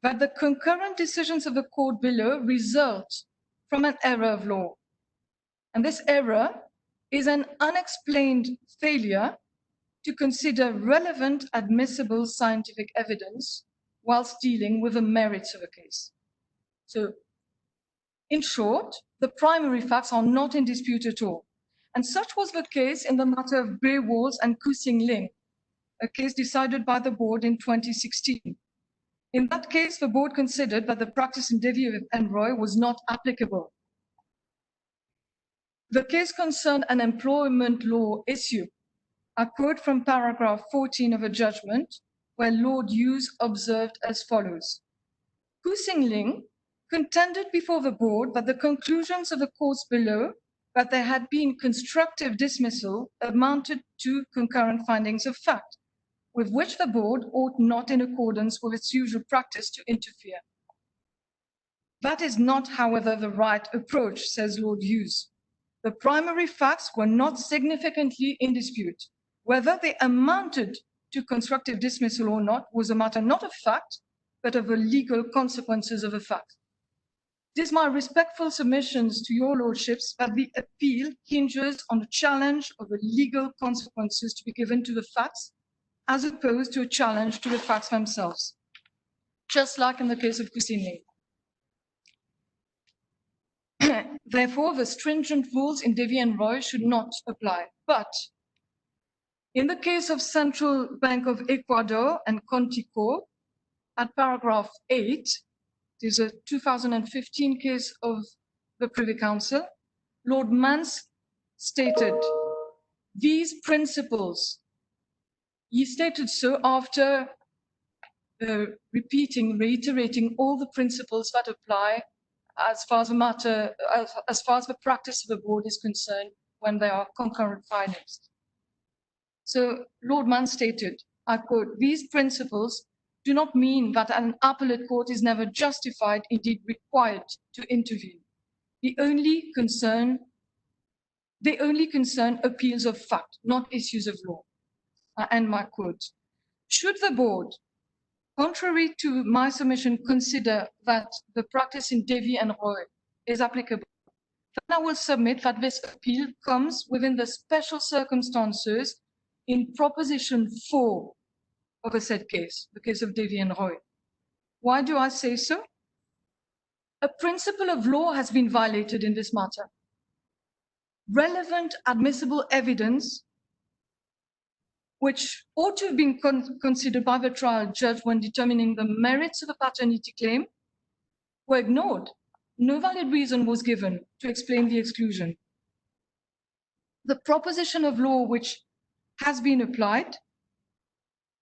that the concurrent decisions of the court below result from an error of law. And this error is an unexplained failure to consider relevant admissible scientific evidence whilst dealing with the merits of a case. So, in short, the primary facts are not in dispute at all. And such was the case in the matter of Grey Walls and Kusing Ling, a case decided by the board in 2016. In that case, the board considered that the practice in Davy and Roy was not applicable. The case concerned an employment law issue. I quote from paragraph 14 of a judgment where Lord Hughes observed as follows. Kusing Ling contended before the board that the conclusions of the courts below that there had been constructive dismissal amounted to concurrent findings of fact, with which the board ought not in accordance with its usual practice to interfere. That is not, however, the right approach, says Lord Hughes. The primary facts were not significantly in dispute, Whether they amounted to constructive dismissal or not was a matter not of fact, but of the legal consequences of a fact. It is my respectful submissions to your lordships that the appeal hinges on a challenge of the legal consequences to be given to the facts, as opposed to a challenge to the facts themselves, just like in the case of Kusini. Therefore, the stringent rules in Davy and Roy should not apply. But in the case of Central Bank of Ecuador and Contico, at paragraph 8, there's a 2015 case of the Privy Council, Lord Mance stated, these principles, he stated so after reiterating all the principles that apply as far as the practice of the board is concerned when there are concurrent findings. So Lord Mance stated, I quote, these principles do not mean that an appellate court is never justified, indeed required, to intervene. They only concern appeals of fact, not issues of law. I end my quote. Should the board, contrary to my submission, consider that the practice in Davy and Roy is applicable, then I will submit that this appeal comes within the special circumstances in proposition 4 of a said case, the case of Davy and Roy. Why do I say so? A principle of law has been violated in this matter. Relevant admissible evidence, which ought to have been considered by the trial judge when determining the merits of a paternity claim, were ignored. No valid reason was given to explain the exclusion. The proposition of law which has been applied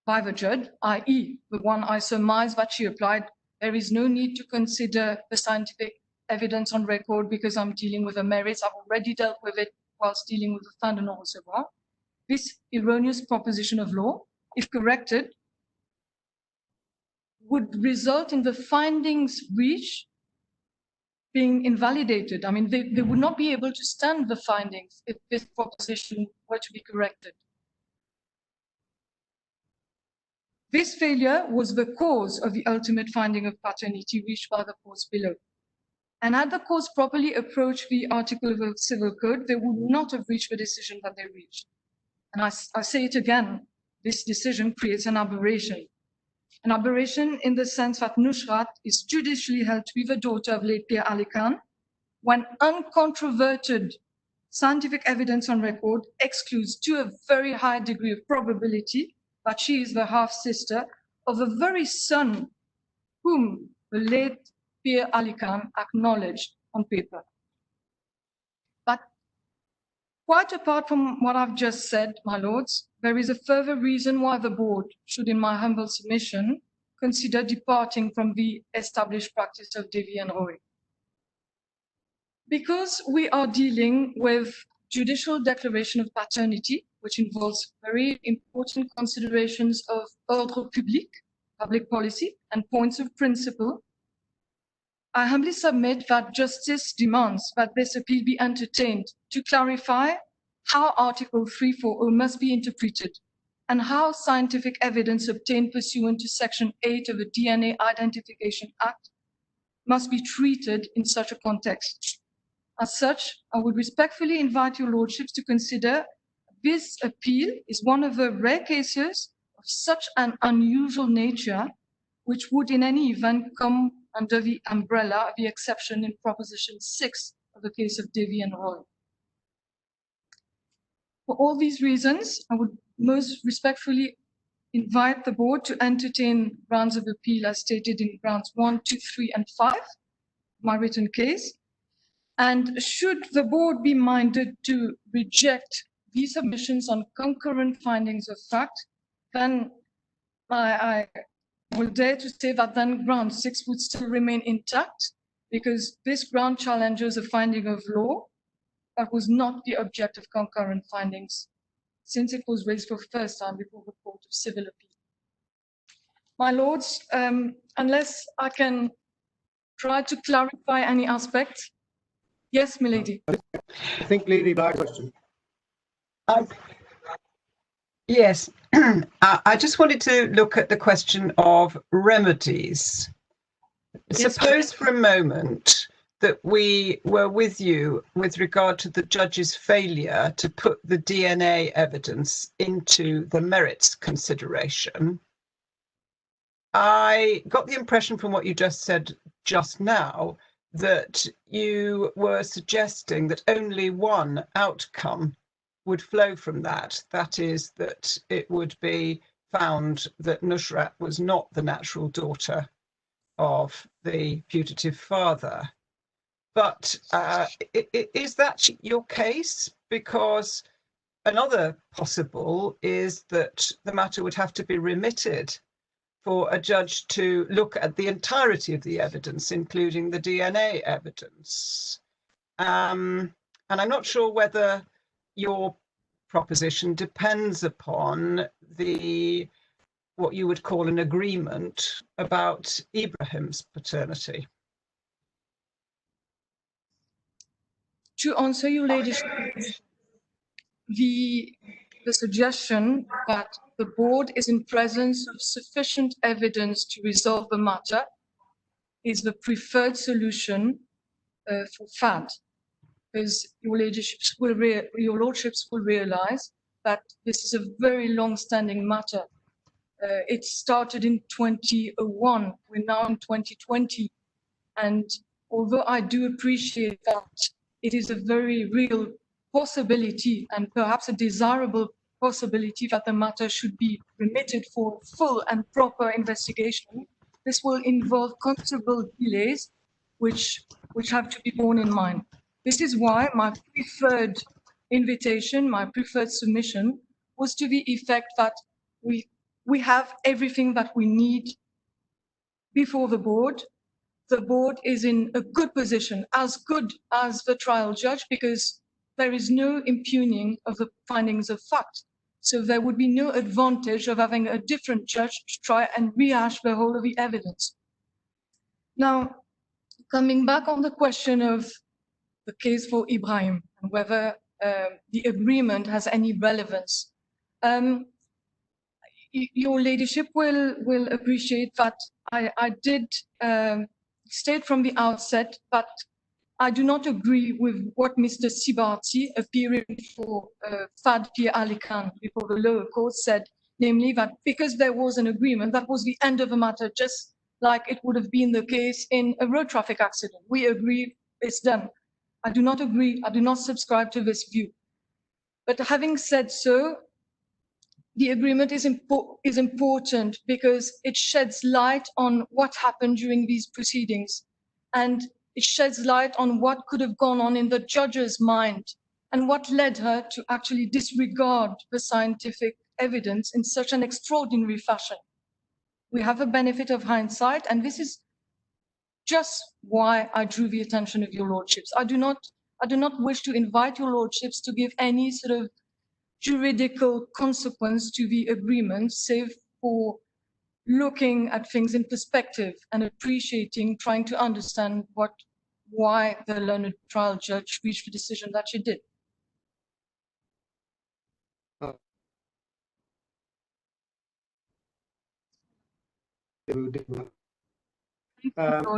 by the judge, i.e. the one I surmise that she applied, there is no need to consider the scientific evidence on record because I'm dealing with the merits. I've already dealt with it whilst dealing with the fin de non-recevoir. This erroneous proposition of law, if corrected, would result in the findings reached being invalidated. I mean, they would not be able to stand the findings if this proposition were to be corrected. This failure was the cause of the ultimate finding of paternity reached by the courts below. And had the courts properly approached the article of the Civil Code, they would not have reached the decision that they reached. And I say it again, this decision creates an aberration. An aberration in the sense that Nusrat is judicially held to be the daughter of late Pierre Ali Khan, when uncontroverted scientific evidence on record excludes to a very high degree of probability that she is the half-sister of the very son whom the late Pierre Ali Khan acknowledged on paper. But quite apart from what I've just said, my lords, there is a further reason why the board should, in my humble submission, consider departing from the established practice of Davy and Roy. Because we are dealing with judicial declaration of paternity, which involves very important considerations of ordre public, public policy, and points of principle, I humbly submit that justice demands that this appeal be entertained to clarify how Article 340 must be interpreted and how scientific evidence obtained pursuant to Section 8 of the DNA Identification Act must be treated in such a context. As such, I would respectfully invite your lordships to consider this appeal is one of the rare cases of such an unusual nature, which would in any event come under the umbrella of the exception in Proposition 6 of the case of Davy and Roy. For all these reasons, I would most respectfully invite the board to entertain grounds of appeal as stated in grounds 1, 2, 3, and 5, my written case. And should the board be minded to reject these submissions on concurrent findings of fact, then I will dare to say that then ground 6 would still remain intact, because this ground challenges a finding of law that was not the object of concurrent findings, since it was raised for the first time before the Court of Civil Appeal. My lords, unless I can try to clarify any aspect. Yes, milady. I think Lady Black's question. Yes, I just wanted to look at the question of remedies. Yes. Suppose for a moment that we were with you with regard to the judge's failure to put the DNA evidence into the merits consideration. I got the impression from what you just said just now that you were suggesting that only one outcome would flow from that. That is, that it would be found that Nusrat was not the natural daughter of the putative father. But is that your case? Because another possible is that the matter would have to be remitted for a judge to look at the entirety of the evidence, including the DNA evidence. And I'm not sure whether your proposition depends upon what you would call an agreement about Ibrahim's paternity. To answer your ladyship, the suggestion that the board is in presence of sufficient evidence to resolve the matter is the preferred solution for FAD, because your lordships will realize that this is a very long-standing matter. It started in 2001, we're now in 2020, and although I do appreciate that it is a very real possibility and perhaps a desirable possibility that the matter should be remitted for full and proper investigation, this will involve considerable delays which have to be borne in mind. This is why my preferred invitation, my preferred submission was to the effect that we have everything that we need before the board. The board is in a good position, as good as the trial judge, because there is no impugning of the findings of fact. So there would be no advantage of having a different judge to try and rehash the whole of the evidence. Now, coming back on the question of the case for Ibrahim and whether the agreement has any relevance, your ladyship will appreciate that I did state from the outset that I do not agree with what Mr. Sibati, appearing for Fad Pierre Ali Khan before the lower court, said, namely that because there was an agreement, that was the end of the matter, just like it would have been the case in a road traffic accident. We agree, it's done. I do not agree, I do not subscribe to this view. But having said so, the agreement is important because it sheds light on what happened during these proceedings, and it sheds light on what could have gone on in the judge's mind and what led her to actually disregard the scientific evidence in such an extraordinary fashion. We have a benefit of hindsight, and this is just why I drew the attention of your lordships. I do not wish to invite your lordships to give any sort of juridical consequence to the agreement, save for looking at things in perspective and appreciating, trying to understand why the learned trial judge reached the decision that she did. I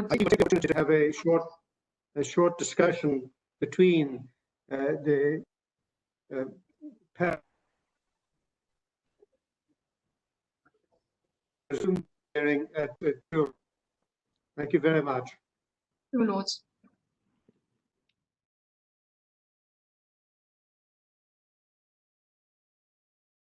think it's opportunity to have a short discussion between the Zoom hearing at 2. Thank you very much. Your lords.